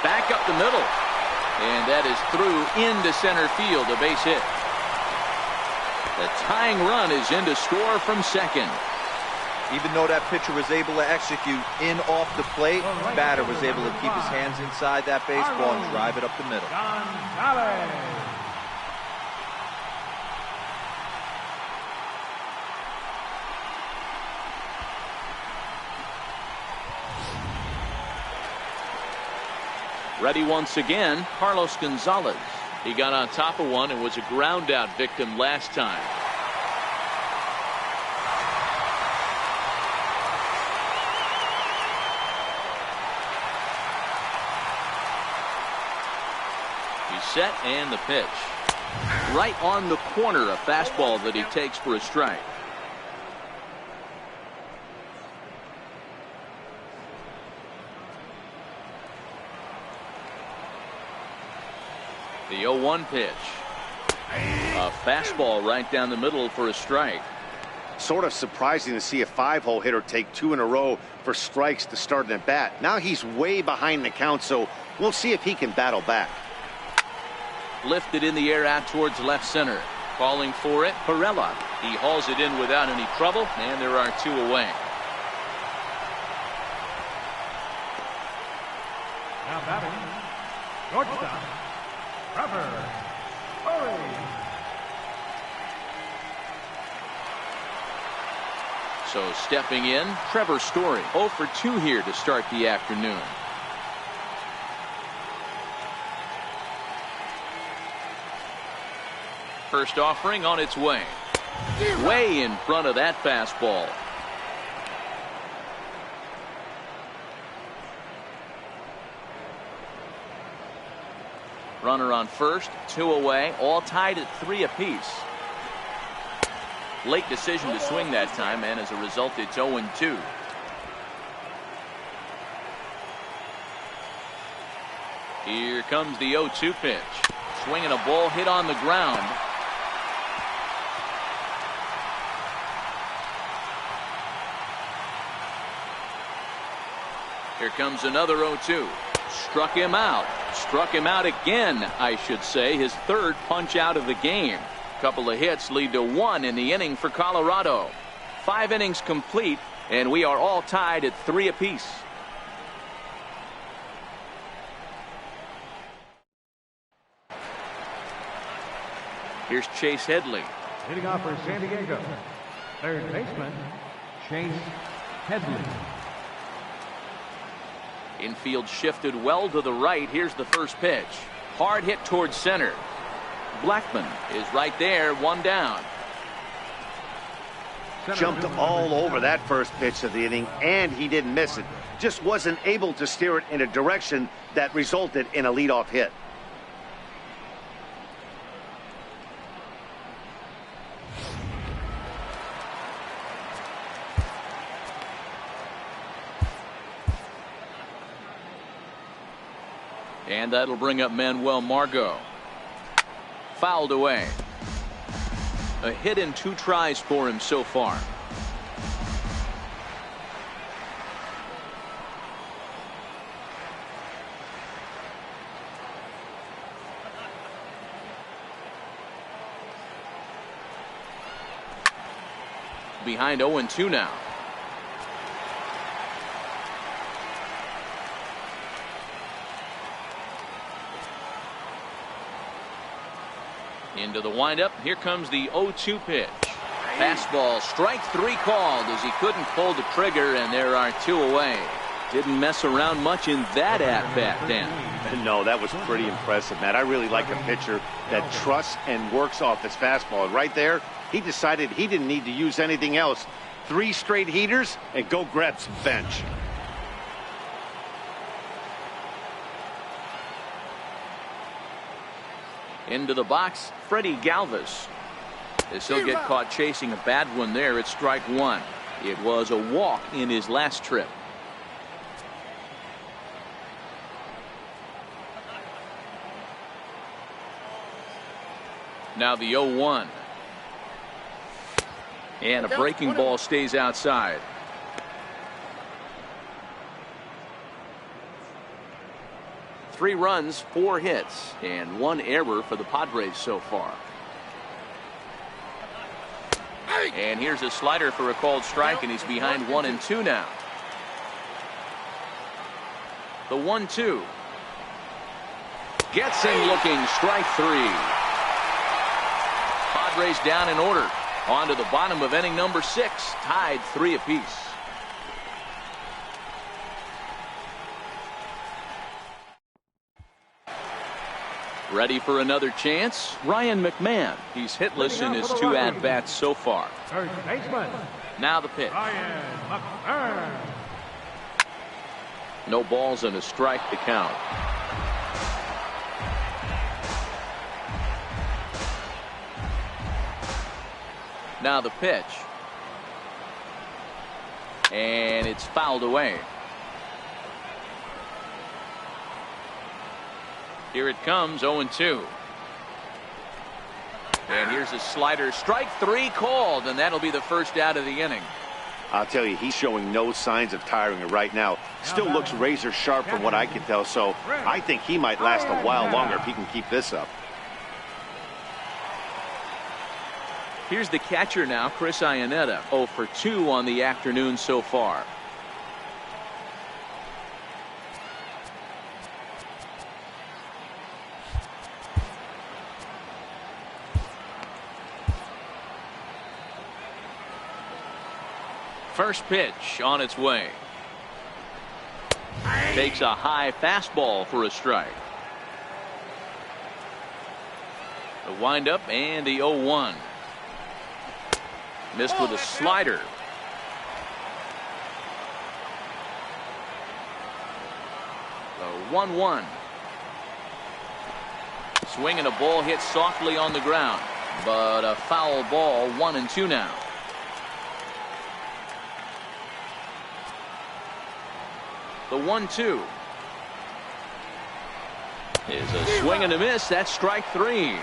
Back up the middle. And that is through into center field, a base hit. The tying run is in to score from second. Even though that pitcher was able to execute in off the plate, batter was able to keep his hands inside that baseball and drive it up the middle. Ready once again, Carlos Gonzalez. He got on top of one and was a ground out victim last time. He's set and the pitch. Right on the corner, a fastball that he takes for a strike. The 0-1 pitch. A fastball right down the middle for a strike. Sort of surprising to see a 5-hole hitter take 2 in a row for strikes to start an at bat. Now he's way behind the count, so we'll see if he can battle back. Lifted in the air out towards left center. Calling for it, Perella. He hauls it in without any trouble, and there are 2 away. Now batting, shortstop, Trevor. So stepping in, Trevor Story. 0 for 2 here to start the afternoon. First offering on its way. Way in front of that fastball. Runner on first, 2 away, all tied at 3 apiece. Late decision to swing that time, and as a result, it's 0-2. Here comes the 0-2 pitch. Swinging a ball hit on the ground. Here comes another 0-2. Struck him out. Struck him out again, I should say. His 3rd punch out of the game. Couple of hits lead to 1 in the inning for Colorado. 5 innings complete, and we are all tied at 3 apiece. Here's Chase Headley. Hitting off for San Diego, third baseman, Chase Headley. Infield shifted well to the right. Here's the first pitch. Hard hit towards center. Blackman is right there, 1 down. Jumped all over that first pitch of the inning, and he didn't miss it. Just wasn't able to steer it in a direction that resulted in a leadoff hit. And that'll bring up Manuel Margot. Fouled away. A hit in 2 tries for him so far. Behind 0-2 now. Into the windup. Here comes the 0-2 pitch. Fastball, strike 3 called as he couldn't pull the trigger, and there are 2 away. Didn't mess around much in that at-bat, Dan. No, that was pretty impressive, Matt. I really like a pitcher that trusts and works off his fastball. And right there, he decided he didn't need to use anything else. 3 straight heaters and go grab some bench. Into the box, Freddie Galvis. As he'll get caught chasing a bad one there, it's strike 1. It was a walk in his last trip. Now the 0-1. And a breaking ball stays outside. Three runs, 4 hits, and 1 error for the Padres so far. And here's a slider for a called strike, and he's behind 1-2 now. The 1-2. Gets him looking, strike 3. Padres down in order. On to the bottom of inning number 6, tied 3 apiece. Ready for another chance? Ryan McMahon. He's hitless in his 2 at-bats so far. Third baseman. Now the pitch. Ryan McMahon. No balls and a strike to count. Now the pitch. And it's fouled away. Here it comes, 0-2. And here's a slider. Strike 3 called, and that'll be the first out of the inning. I'll tell you, he's showing no signs of tiring right now. Still looks razor sharp from what I can tell, so I think he might last a while longer if he can keep this up. Here's the catcher now, Chris Iannetta, 0 for 2 on the afternoon so far. First pitch on its way. Takes a high fastball for a strike. The windup and the 0-1. Missed with a slider. The 1-1. Swinging a ball hit softly on the ground, but a foul ball. 1-2 now. The 1-2 is a swing and a miss. That's strike 3.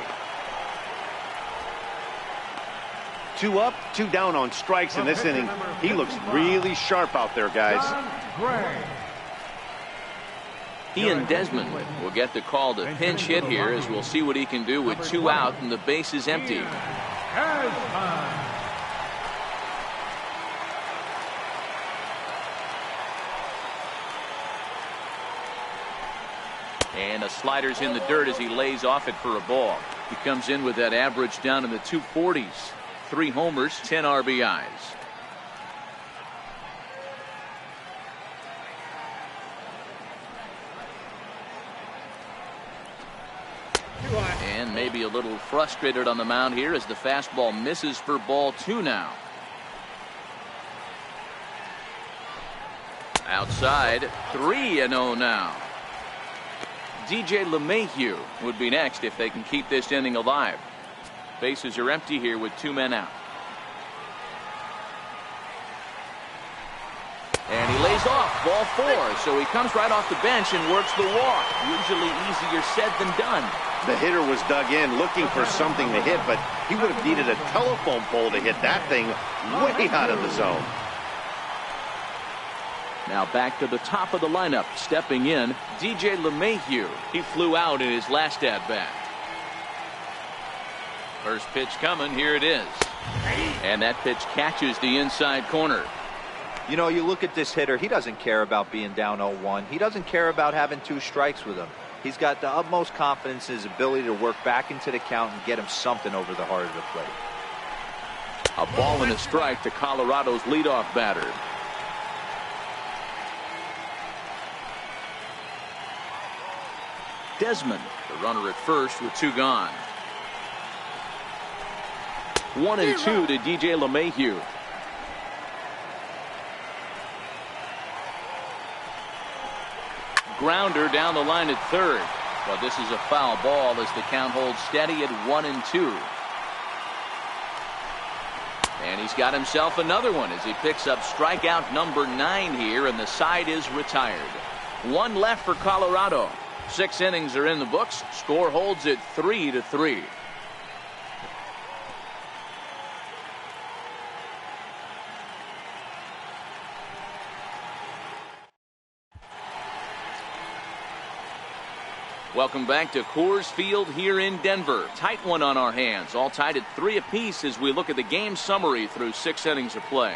2 up, 2 down on strikes in this inning. He looks really sharp out there, guys. Ian Desmond will get the call to pinch hit here, as we'll see what he can do with 2 out and the base is empty. And a slider's in the dirt as he lays off it for a ball. He comes in with that average down in the 240s. 3 homers, 10 RBIs. And maybe a little frustrated on the mound here as the fastball misses for ball 2 now. Outside, 3-0 now. DJ LeMahieu would be next if they can keep this inning alive. Bases are empty here with 2 men out. And he lays off ball 4, so he comes right off the bench and works the walk. Usually easier said than done. The hitter was dug in looking for something to hit, but he would have needed a telephone pole to hit that thing way out of the zone. Now back to the top of the lineup, stepping in, DJ LeMahieu. He flew out in his last at-bat. First pitch coming, here it is. And that pitch catches the inside corner. You know, you look at this hitter, he doesn't care about being down 0-1. He doesn't care about having 2 strikes with him. He's got the utmost confidence in his ability to work back into the count and get him something over the heart of the plate. A ball and a strike to Colorado's leadoff batter. Desmond, the runner at first with 2 gone. 1-2 to DJ LeMahieu. Grounder down the line at third. But this is a foul ball as the count holds steady at 1-2. And he's got himself another one as he picks up strikeout number 9 here, and the side is retired. 1 left for Colorado. 6 innings are in the books. Score holds at 3-3. Welcome back to Coors Field here in Denver. Tight one on our hands. All tied at 3 apiece as we look at the game summary through 6 innings of play.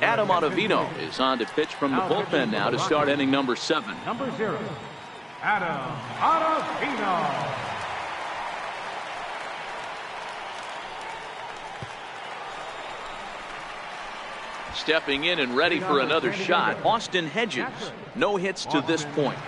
Adam Ottavino is on to pitch from the bullpen now to start inning number 7. Number 0, Adam Ottavino. Stepping in and ready for another shot, Austin Hedges. No hits to this point.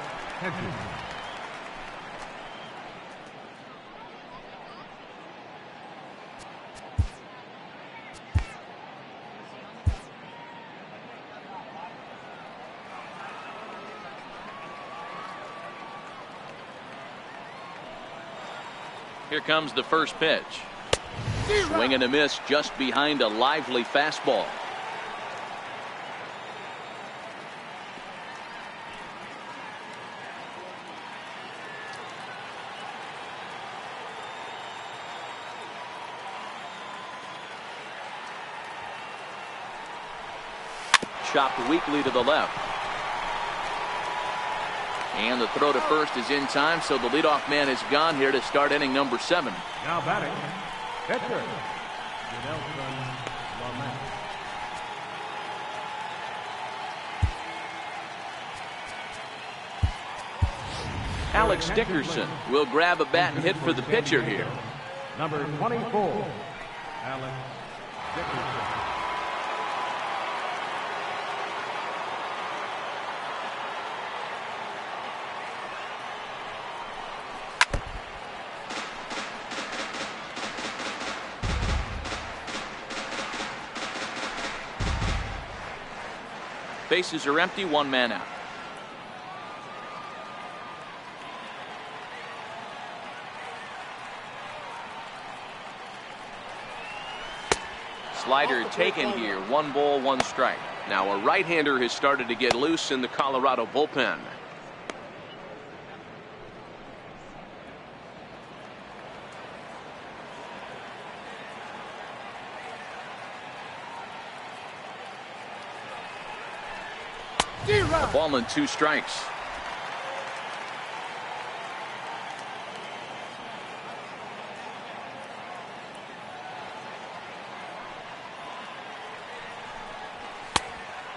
Here comes the first pitch. Swing and a miss just behind a lively fastball. Chopped weakly to the left. And the throw to first is in time, so the leadoff man is gone here to start inning number 7. Now batting, pitcher. Alex Dickerson will grab a bat and hit for the pitcher here. Number 24, Alex Dickerson. Bases are empty, 1 man out. Slider taken here, 1 ball, 1 strike. Now a right-hander has started to get loose in the Colorado bullpen. A ball and 2 strikes.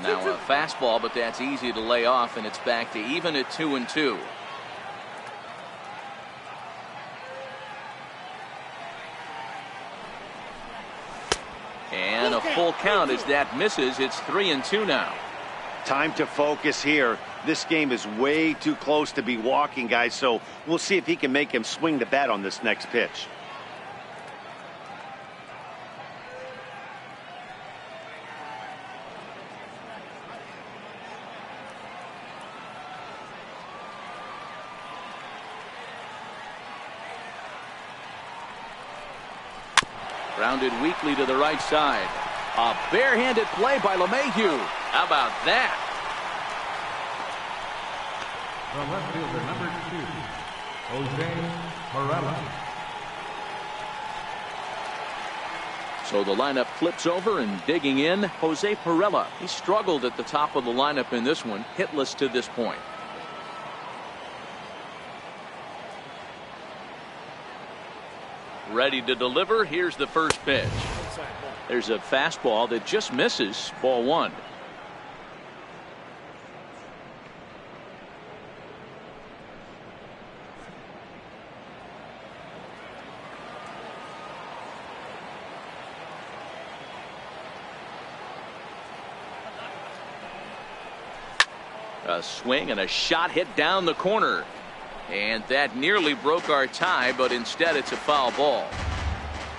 Now a fastball, but that's easy to lay off, and it's back to even at 2-2. And a full count as that misses. It's 3-2 now. Time to focus here. This game is way too close to be walking, guys, so we'll see if he can make him swing the bat on this next pitch. Grounded weakly to the right side. A barehanded play by LeMahieu. How about that? From left fielder, number 2, Jose Perella. So the lineup flips over, and digging in, Jose Perella. He struggled at the top of the lineup in this one, hitless to this point. Ready to deliver. Here's the first pitch. There's a fastball that just misses. Ball 1. A swing and a shot hit down the corner. And that nearly broke our tie, but instead it's a foul ball.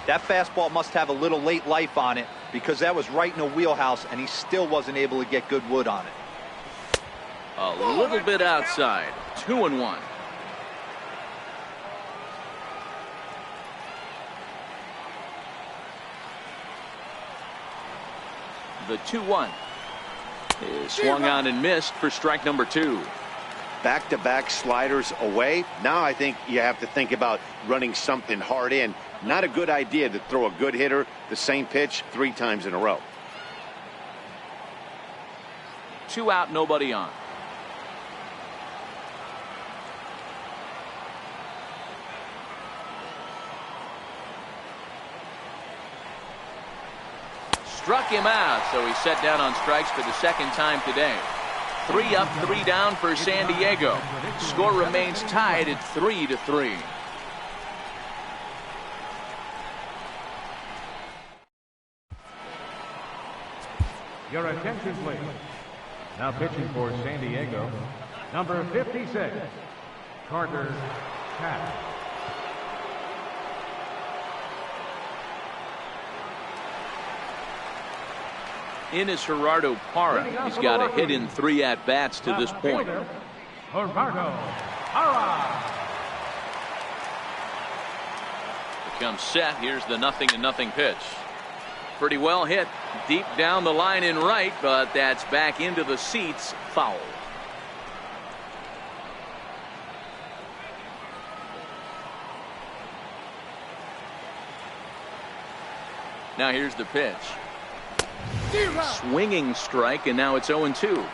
That fastball must have a little late life on it, because that was right in the wheelhouse, and he still wasn't able to get good wood on it. A little bit outside. 2-1. The 2-1 is swung on and missed for strike number 2. Back-to-back sliders away. Now I think you have to think about running something hard in. Not a good idea to throw a good hitter the same pitch 3 times in a row. 2 out, nobody on. Struck him out, so he's set down on strikes for the second time today. 3 up, 3 down for San Diego. Score remains tied at 3-3. Your attention, please. Now pitching for San Diego, number 56, Carter Cat. In is Gerardo Parra. He's got a hit in 3 at-bats to this point. Gerardo Parra. comes set. Here's the 0-0 pitch. Pretty well hit deep down the line in right, but that's back into the seats. Foul. Now here's the pitch. Swinging strike, and now it's 0-2.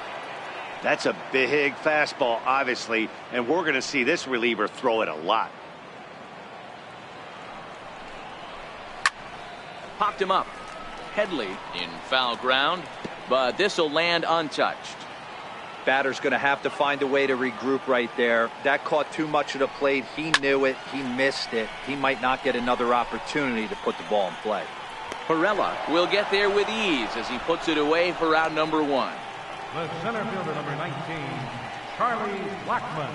That's a big fastball, obviously, and we're going to see this reliever throw it a lot. Popped him up. Headley in foul ground, but this will land untouched. Batter's going to have to find a way to regroup right there. That caught too much of the plate. He knew it. He missed it. He might not get another opportunity to put the ball in play. Perella will get there with ease as he puts it away for out number 1. The center fielder, number 19, Charlie Blackmon.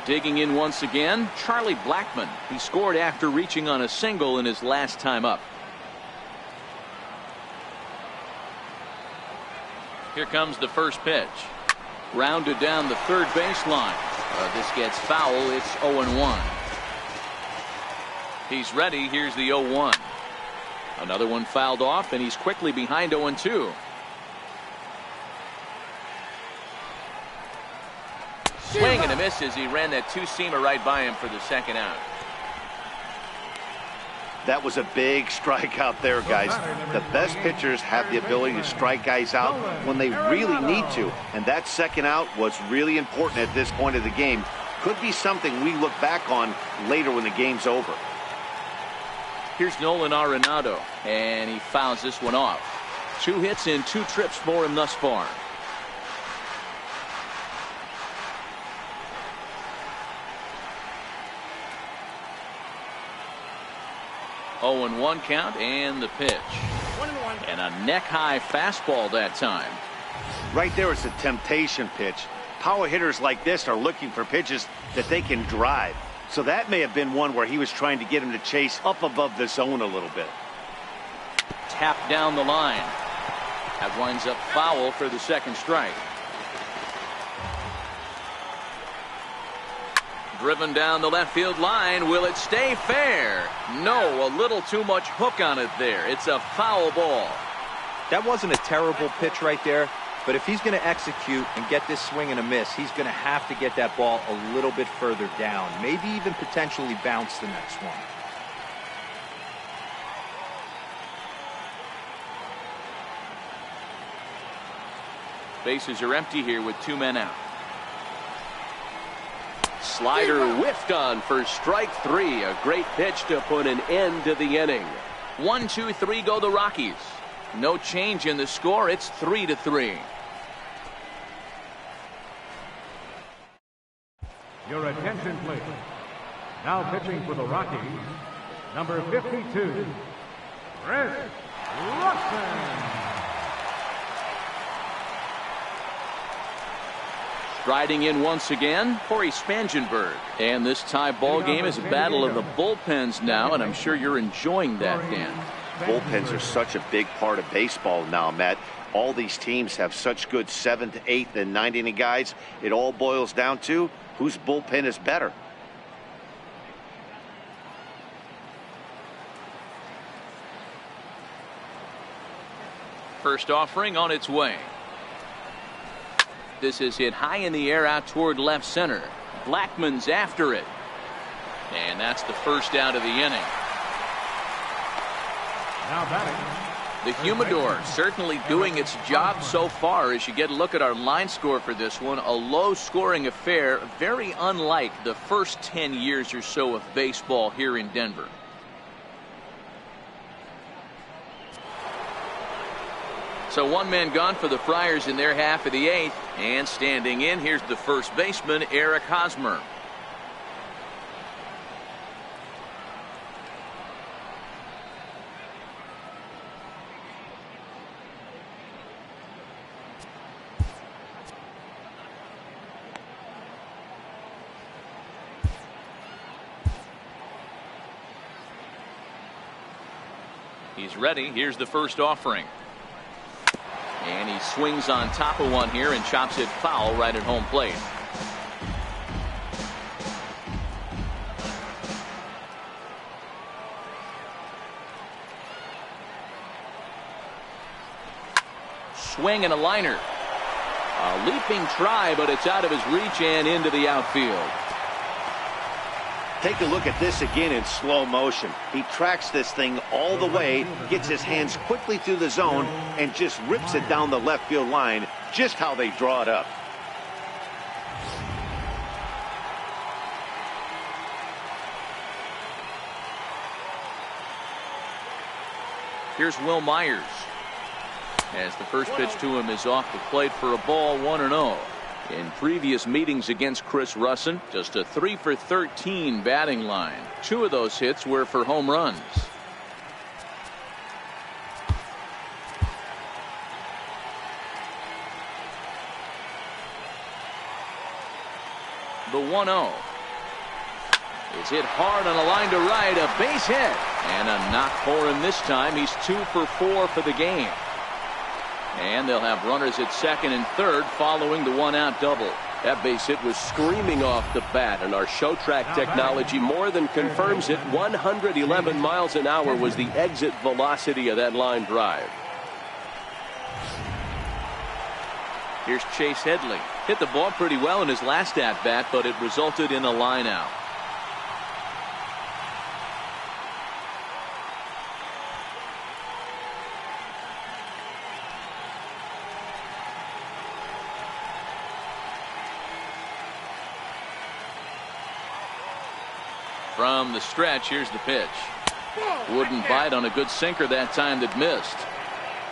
Digging in once again, Charlie Blackmon. He scored after reaching on a single in his last time up. Here comes the first pitch. Rounded down the third baseline. This gets foul. It's 0-1. He's ready. Here's the 0-1. Another one fouled off, and he's quickly behind 0-2. Swing and a miss as he ran that two-seamer right by him for the second out. That was a big strikeout there, guys. The best pitchers have the ability to strike guys out when they really need to, and that second out was really important at this point of the game. Could be something we look back on later when the game's over. Here's Nolan Arenado, and he fouls this one off. 2 hits and 2 trips for him thus far. Oh, 0-1 count, and the pitch. 1-1. And a neck-high fastball that time. Right there, it's a temptation pitch. Power hitters like this are looking for pitches that they can drive. So that may have been one where he was trying to get him to chase up above the zone a little bit. Tapped down the line. That winds up foul for the second strike. Driven down the left field line. Will it stay fair? No, a little too much hook on it there. It's a foul ball. That wasn't a terrible pitch right there, but if he's going to execute and get this swing and a miss, he's going to have to get that ball a little bit further down, maybe even potentially bounce the next one. Bases are empty here with 2 men out. Slider whiffed on for strike 3. A great pitch to put an end to the inning. 1-2-3 go the Rockies. No change in the score. It's 3-3. Your attention, please. Now pitching for the Rockies, number 52, Chris Ruxin. Striding in once again, Corey Spangenberg. And this tie ball game is a battle of the bullpens now, and I'm sure you're enjoying that, Dan. Bullpens are such a big part of baseball now, Matt. All these teams have such good 7th, 8th, and 9th inning guys. It all boils down to whose bullpen is better. First offering on its way. This is hit high in the air out toward left center. Blackmon's after it. And that's the first out of the inning. Now batting, The Humidor certainly doing its job so far. As you get a look at our line score for this one, a low-scoring affair, very unlike the first 10 years or so of baseball here in Denver. So 1 man gone for the Friars in their half of the 8th. And standing in, here's the first baseman, Eric Hosmer. He's ready. Here's the first offering. And he swings on top of one here and chops it foul right at home plate. Swing and a liner. A leaping try, but it's out of his reach and into the outfield. Take a look at this again in slow motion. He tracks this thing all the way, gets his hands quickly through the zone, and just rips it down the left field line, just how they draw it up. Here's Will Myers. As the first pitch to him is off the plate for a ball, 1-0. In previous meetings against Chris Russin, just a 3 for 13 batting line. 2 of those hits were for home runs. The 1-0 is hit hard on a line to right, a base hit, and a knock for him this time. He's 2 for 4 for the game. And they'll have runners at second and third following the 1-out double. That base hit was screaming off the bat, and our show track technology more than confirms it. 111 miles an hour was the exit velocity of that line drive. Here's Chase Headley. Hit the ball pretty well in his last at bat, but it resulted in a line out. From the stretch, here's the pitch. Wouldn't bite on a good sinker that time that missed.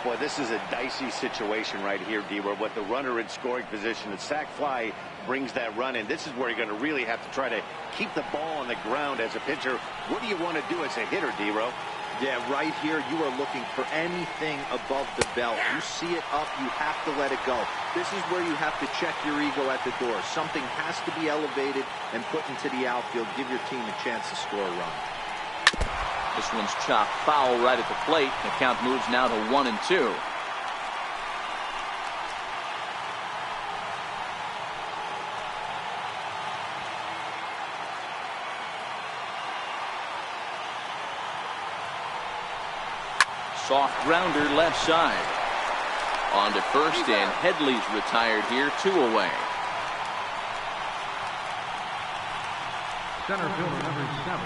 Boy, this is a dicey situation right here, D-Roy. With the runner in scoring position, the sac fly brings that run in. This is where you're going to really have to try to keep the ball on the ground as a pitcher. What do you want to do as a hitter, D-Roy? Yeah, right here you are looking for anything above the belt. You see it up, you have to let it go. This is where you have to check your ego at the door. Something has to be elevated and put into the outfield. Give your team a chance to score a run. This one's chopped foul right at the plate. The count moves now to 1-2. Soft grounder left side. On to first, and Headley's retired here, 2 away. Center fielder number 7.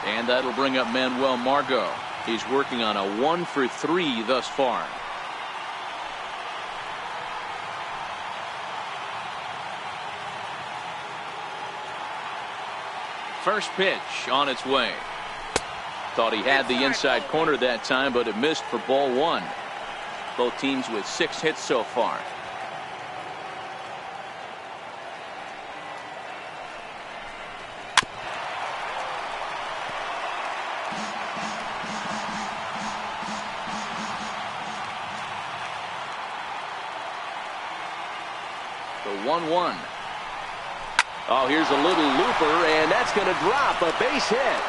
And that'll bring up Manuel Margot. He's working on a 1 for 3 thus far. First pitch on its way. Thought he had the inside corner that time, but it missed for ball 1. Both teams with 6 hits so far. The 1-1. Oh, here's a little looper, and that's going to drop. A base hit.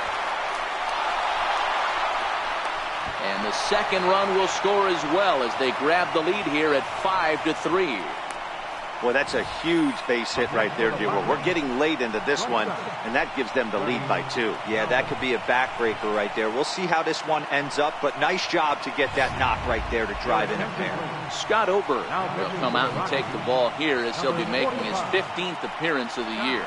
And the second run will score as well as they grab the lead here at 5-3. Well, that's a huge base hit right there, D-Roy. We're getting late into this one, and that gives them the lead by 2. Yeah, that could be a backbreaker right there. We'll see how this one ends up, but nice job to get that knock right there to drive in a pair. Scott Ober will come out and take the ball here as he'll be making his 15th appearance of the year.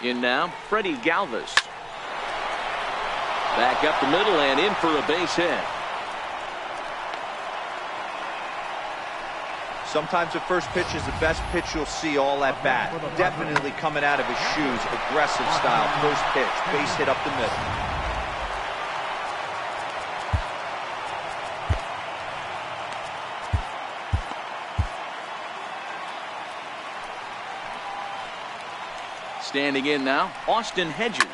In now, Freddie Galvis. Back up the middle and in for a base hit. Sometimes the first pitch is the best pitch you'll see all at bat. Definitely coming out of his shoes, aggressive style. First pitch, base hit up the middle. Standing in now, Austin Hedges.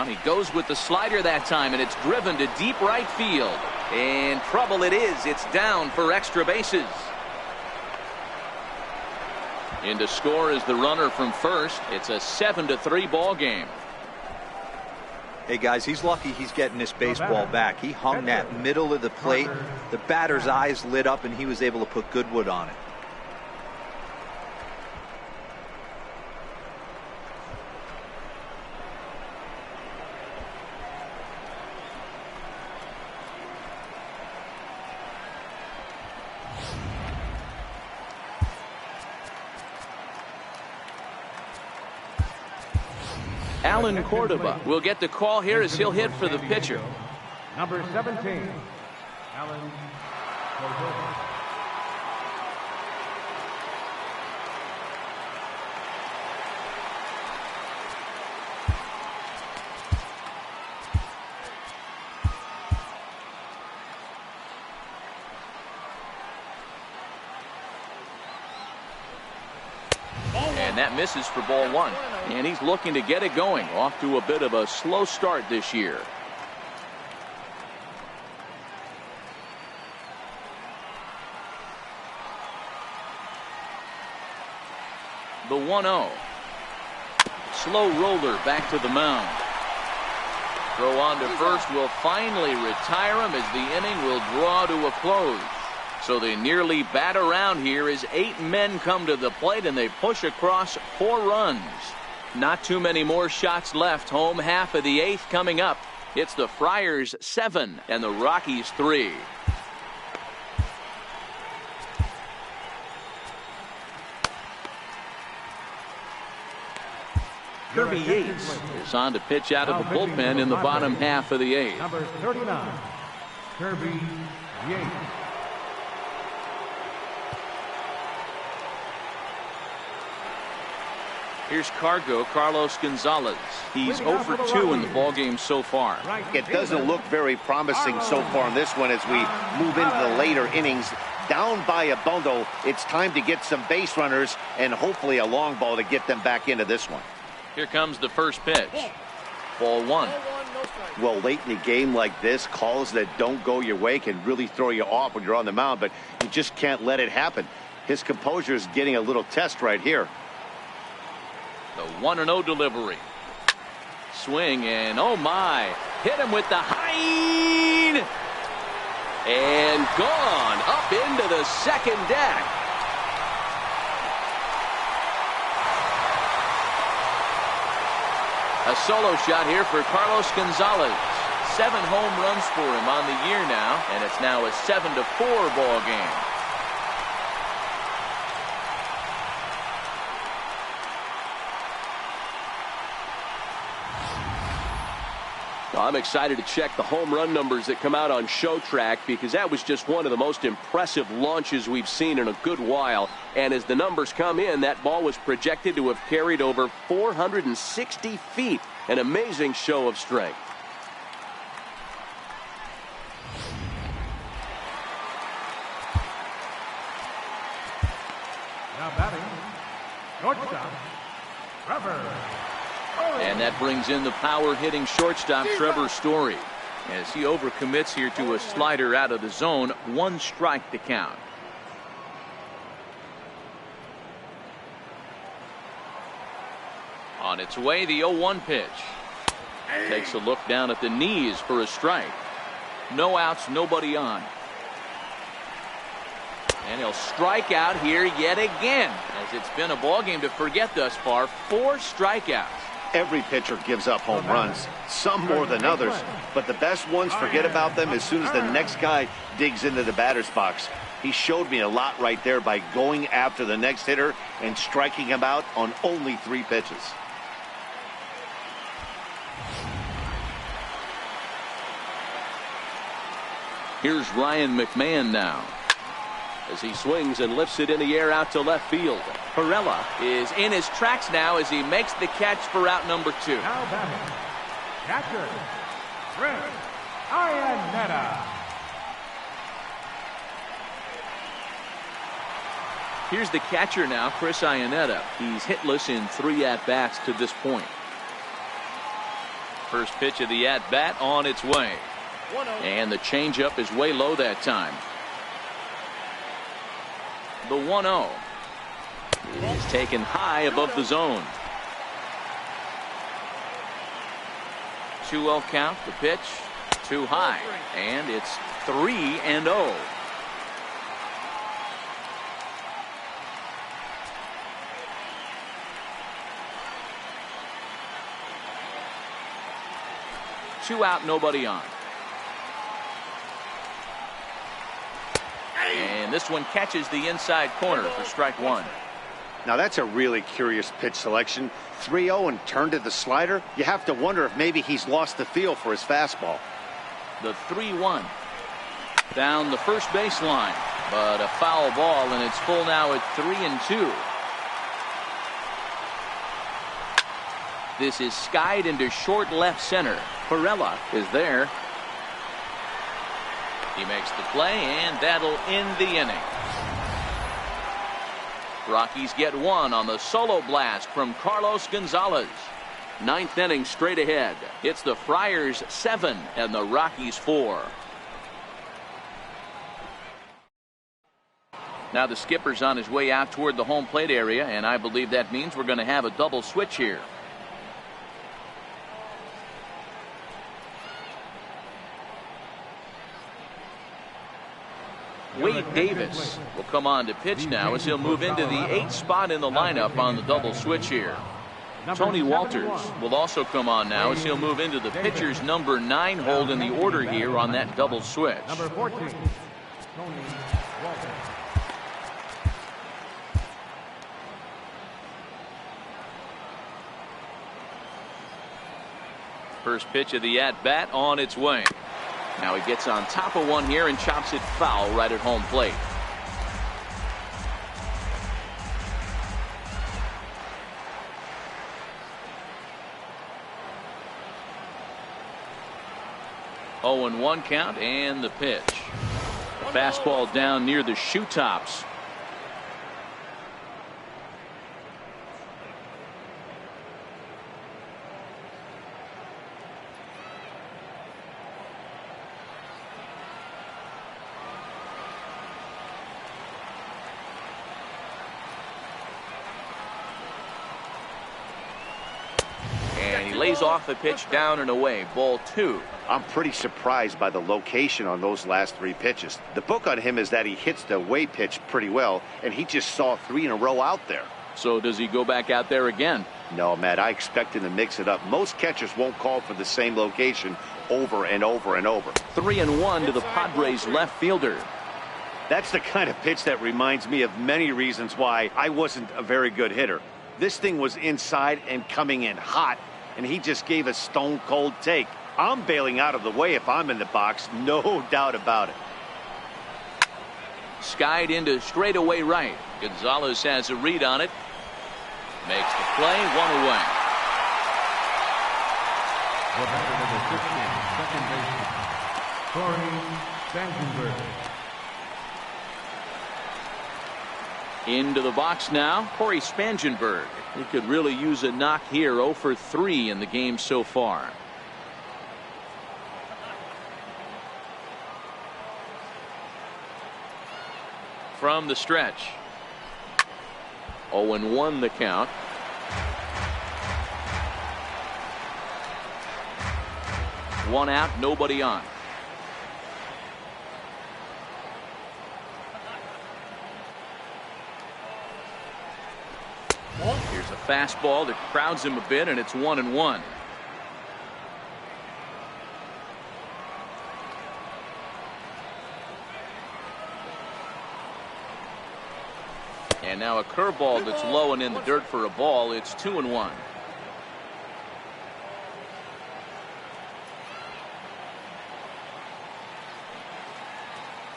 He goes with the slider that time, and it's driven to deep right field. And trouble it is. It's down for extra bases. In to score is the runner from first. It's a 7-3 ball game. Hey guys, he's lucky he's getting this baseball back. He hung that middle of the plate. The batter's eyes lit up, and he was able to put good wood on it. Alan Cordova will get the call here as he'll hit for the pitcher. Number 17, Alan Cordova. And that misses for ball one. And he's looking to get it going. Off to a bit of a slow start this year. The 1-0. Slow roller back to the mound. Throw on to first will finally retire him as the inning will draw to a close. So they nearly bat around here as 8 men come to the plate and they push across 4 runs. Not too many more shots left. Home half of the 8th coming up. It's the Friars 7 and the Rockies 3. Kirby Yates is on to pitch out of the bullpen in the bottom half of the 8th. Number 39, Kirby Yates. Here's Carlos Gonzalez. He's 0 for 2 in the ballgame so far. It doesn't look very promising so far in this one as we move into the later innings. Down by a bundle, it's time to get some base runners and hopefully a long ball to get them back into this one. Here comes the first pitch. Ball 1. Well, late in the game like this, calls that don't go your way can really throw you off when you're on the mound, but you just can't let it happen. His composure is getting a little test right here. The 1-0 delivery. Swing and oh my. Hit him with the high. And gone up into the second deck. A solo shot here for Carlos Gonzalez. 7 home runs for him on the year now, and it's now a 7-4 ball game. I'm excited to check the home run numbers that come out on Show Track because that was just one of the most impressive launches we've seen in a good while. And as the numbers come in, that ball was projected to have carried over 460 feet. An amazing show of strength. Now batting, shortstop, Trevor. And that brings in the power-hitting shortstop Trevor Story as he overcommits here to a slider out of the zone. 1 strike to count. On its way, the 0-1 pitch. Takes a look down at the knees for a strike. No outs, nobody on. And he'll strike out here yet again, as it's been a ball game to forget thus far. 4 strikeouts. Every pitcher gives up home runs, some more than others, but the best ones forget about them as soon as the next guy digs into the batter's box. He showed me a lot right there by going after the next hitter and striking him out on only 3 pitches. Here's Ryan McMahon now as he swings and lifts it in the air out to left field. Perella is in his tracks now as he makes the catch for out number 2. Now batting, catcher, Rick Iannetta. Here's the catcher now, Chris Iannetta. He's hitless in 3 at-bats to this point. First pitch of the at-bat on its way. And the changeup is way low that time. The 1-0 is taken high above the zone. 2-0 count. The pitch too high, and it's 3-0. Two out, nobody on. And this one catches the inside corner for strike one. Now that's a really curious pitch selection. 3-0 and turned to the slider. You have to wonder if maybe he's lost the feel for his fastball. The 3-1 down the first baseline, but a foul ball, and it's full now at 3-2. This is skied into short left center. Perella is there. He makes the play, and that'll end the inning. Rockies get one on the solo blast from Carlos Gonzalez. 9th inning straight ahead. It's the Friars 7 and the Rockies 4. Now the skipper's on his way out toward the home plate area, and I believe that means we're going to have a double switch here. Wade Davis will come on to pitch now as he'll move into the 8th spot in the lineup on the double switch here. Tony Walters will also come on now as he'll move into the pitcher's number 9 hold in the order here on that double switch. Number 14, Tony Walters. First pitch of the at-bat on its way. Now he gets on top of one here and chops it foul right at home plate. Oh, and 1 count, and the pitch. A fastball down near the shoe tops. Lays off the pitch down and away. Ball 2. I'm pretty surprised by the location on those last 3 pitches. The book on him is that he hits the away pitch pretty well, and he just saw 3 in a row out there. So does he go back out there again? No, Matt, I expect him to mix it up. Most catchers won't call for the same location over and over and over. 3-1 to the Padres left fielder. That's the kind of pitch that reminds me of many reasons why I wasn't a very good hitter. This thing was inside and coming in hot, and he just gave a stone-cold take. I'm bailing out of the way if I'm in the box, no doubt about it. Skied into straightaway right. Gonzalez has a read on it. Makes the play, 1 away. The batter number 16, second baseman, Corey Spangenberg. Into the box now, Corey Spangenberg. He could really use a knock here. 0 for 3 in the game so far. From the stretch. 0-1 the count. One out, nobody on. Here's a fastball that crowds him a bit, and it's 1-1. And now a curveball that's low and in the dirt for a ball. It's 2-1.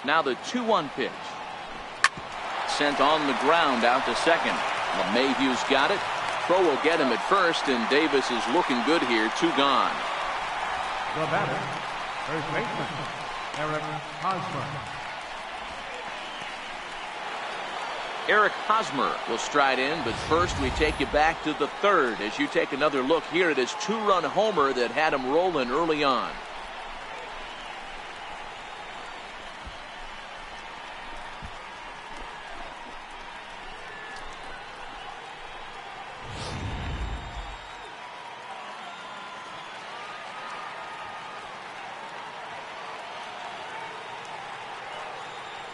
Now the 2-1 pitch. Sent on the ground out to second. Mayhew's got it. Throw will get him at first, and Davis is looking good here. 2 gone. The batter, first baseman, Eric Hosmer. Eric Hosmer will stride in, but first we take you back to the third as you take another look here at his two-run homer that had him rolling early on.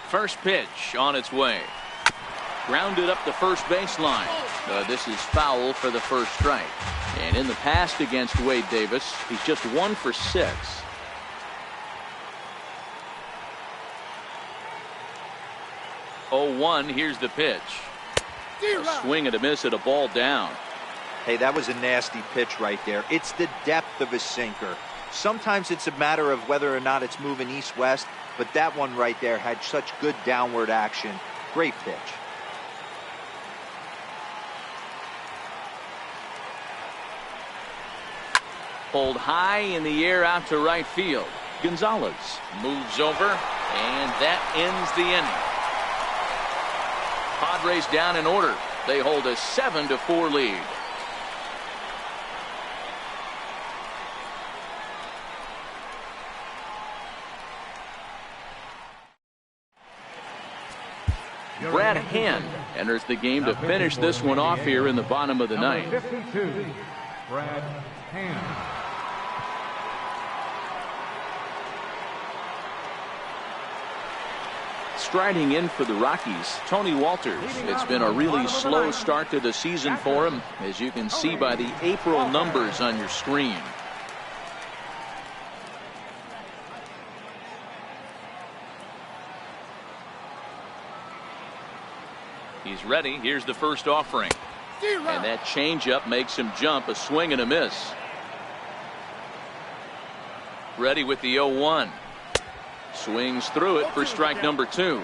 First pitch on its way. Grounded up the first baseline. This is foul for the first strike. And in the past against Wade Davis, he's just 1 for 6. Oh, 1. Here's the pitch. A swing and a miss at a ball down. Hey, that was a nasty pitch right there. It's the depth of a sinker. Sometimes it's a matter of whether or not it's moving east-west, but that one right there had such good downward action. Great pitch. Pulled high in the air out to right field. Gonzalez moves over, and that ends the inning. Padres down in order. They hold a 7-4 lead. Brad Hand enters the game to finish this one off here in the bottom of the ninth. 52, Brad Hand. Striding in for the Rockies, Tony Walters. It's been a really slow start to the season for him, as you can see by the April numbers on your screen. He's ready. Here's the first offering. And that changeup makes him jump. A swing and a miss. Ready with the 0-1. Swings through it for strike number 2.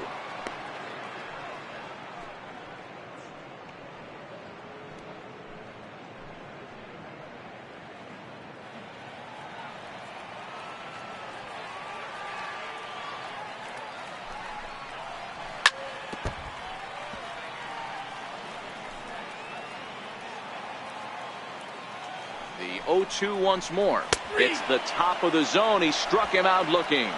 The 0-2 once more. It's the top of the zone. He struck him out looking.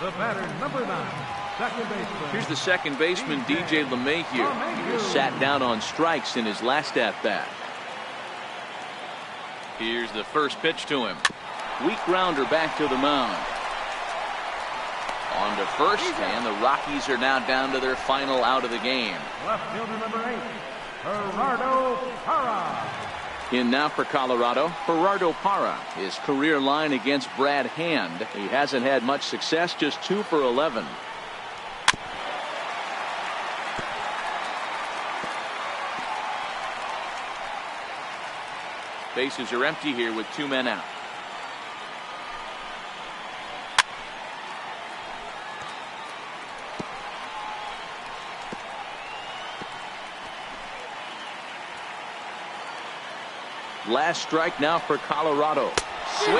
The batter, number 9, second baseman. Here's the second baseman, DJ LeMahieu. He was sat down on strikes in his last at-bat. Here's the first pitch to him. Weak grounder back to the mound. On to first, and the Rockies are now down to their final out of the game. Left fielder number 8, Gerardo Parra. In now for Colorado, Gerardo Parra. His career line against Brad Hand. He hasn't had much success, just 2 for 11. Bases are empty here with 2 men out. Last strike now for Colorado. Swing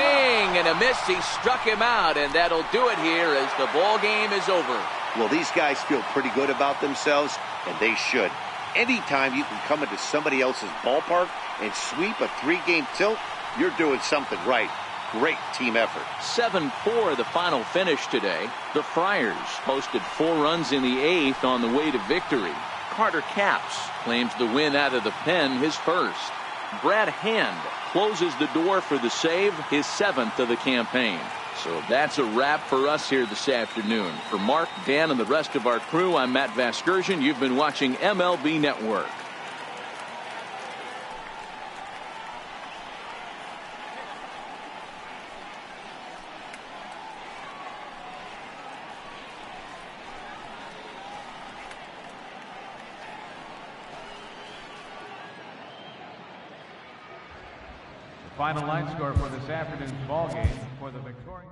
and a miss. He struck him out, and that'll do it here as the ball game is over. Well, these guys feel pretty good about themselves, and they should. Anytime you can come into somebody else's ballpark and sweep a 3-game tilt, you're doing something right. Great team effort. 7-4 the final finish today. The Friars posted 4 runs in the 8th on the way to victory. Carter Capps claims the win out of the pen, his first. Brad Hand closes the door for the save, his 7th of the campaign. So that's a wrap for us here this afternoon. For Mark, Dan, and the rest of our crew, I'm Matt Vasgersian. You've been watching MLB Network. Final line score for this afternoon's ball game for the Victoria.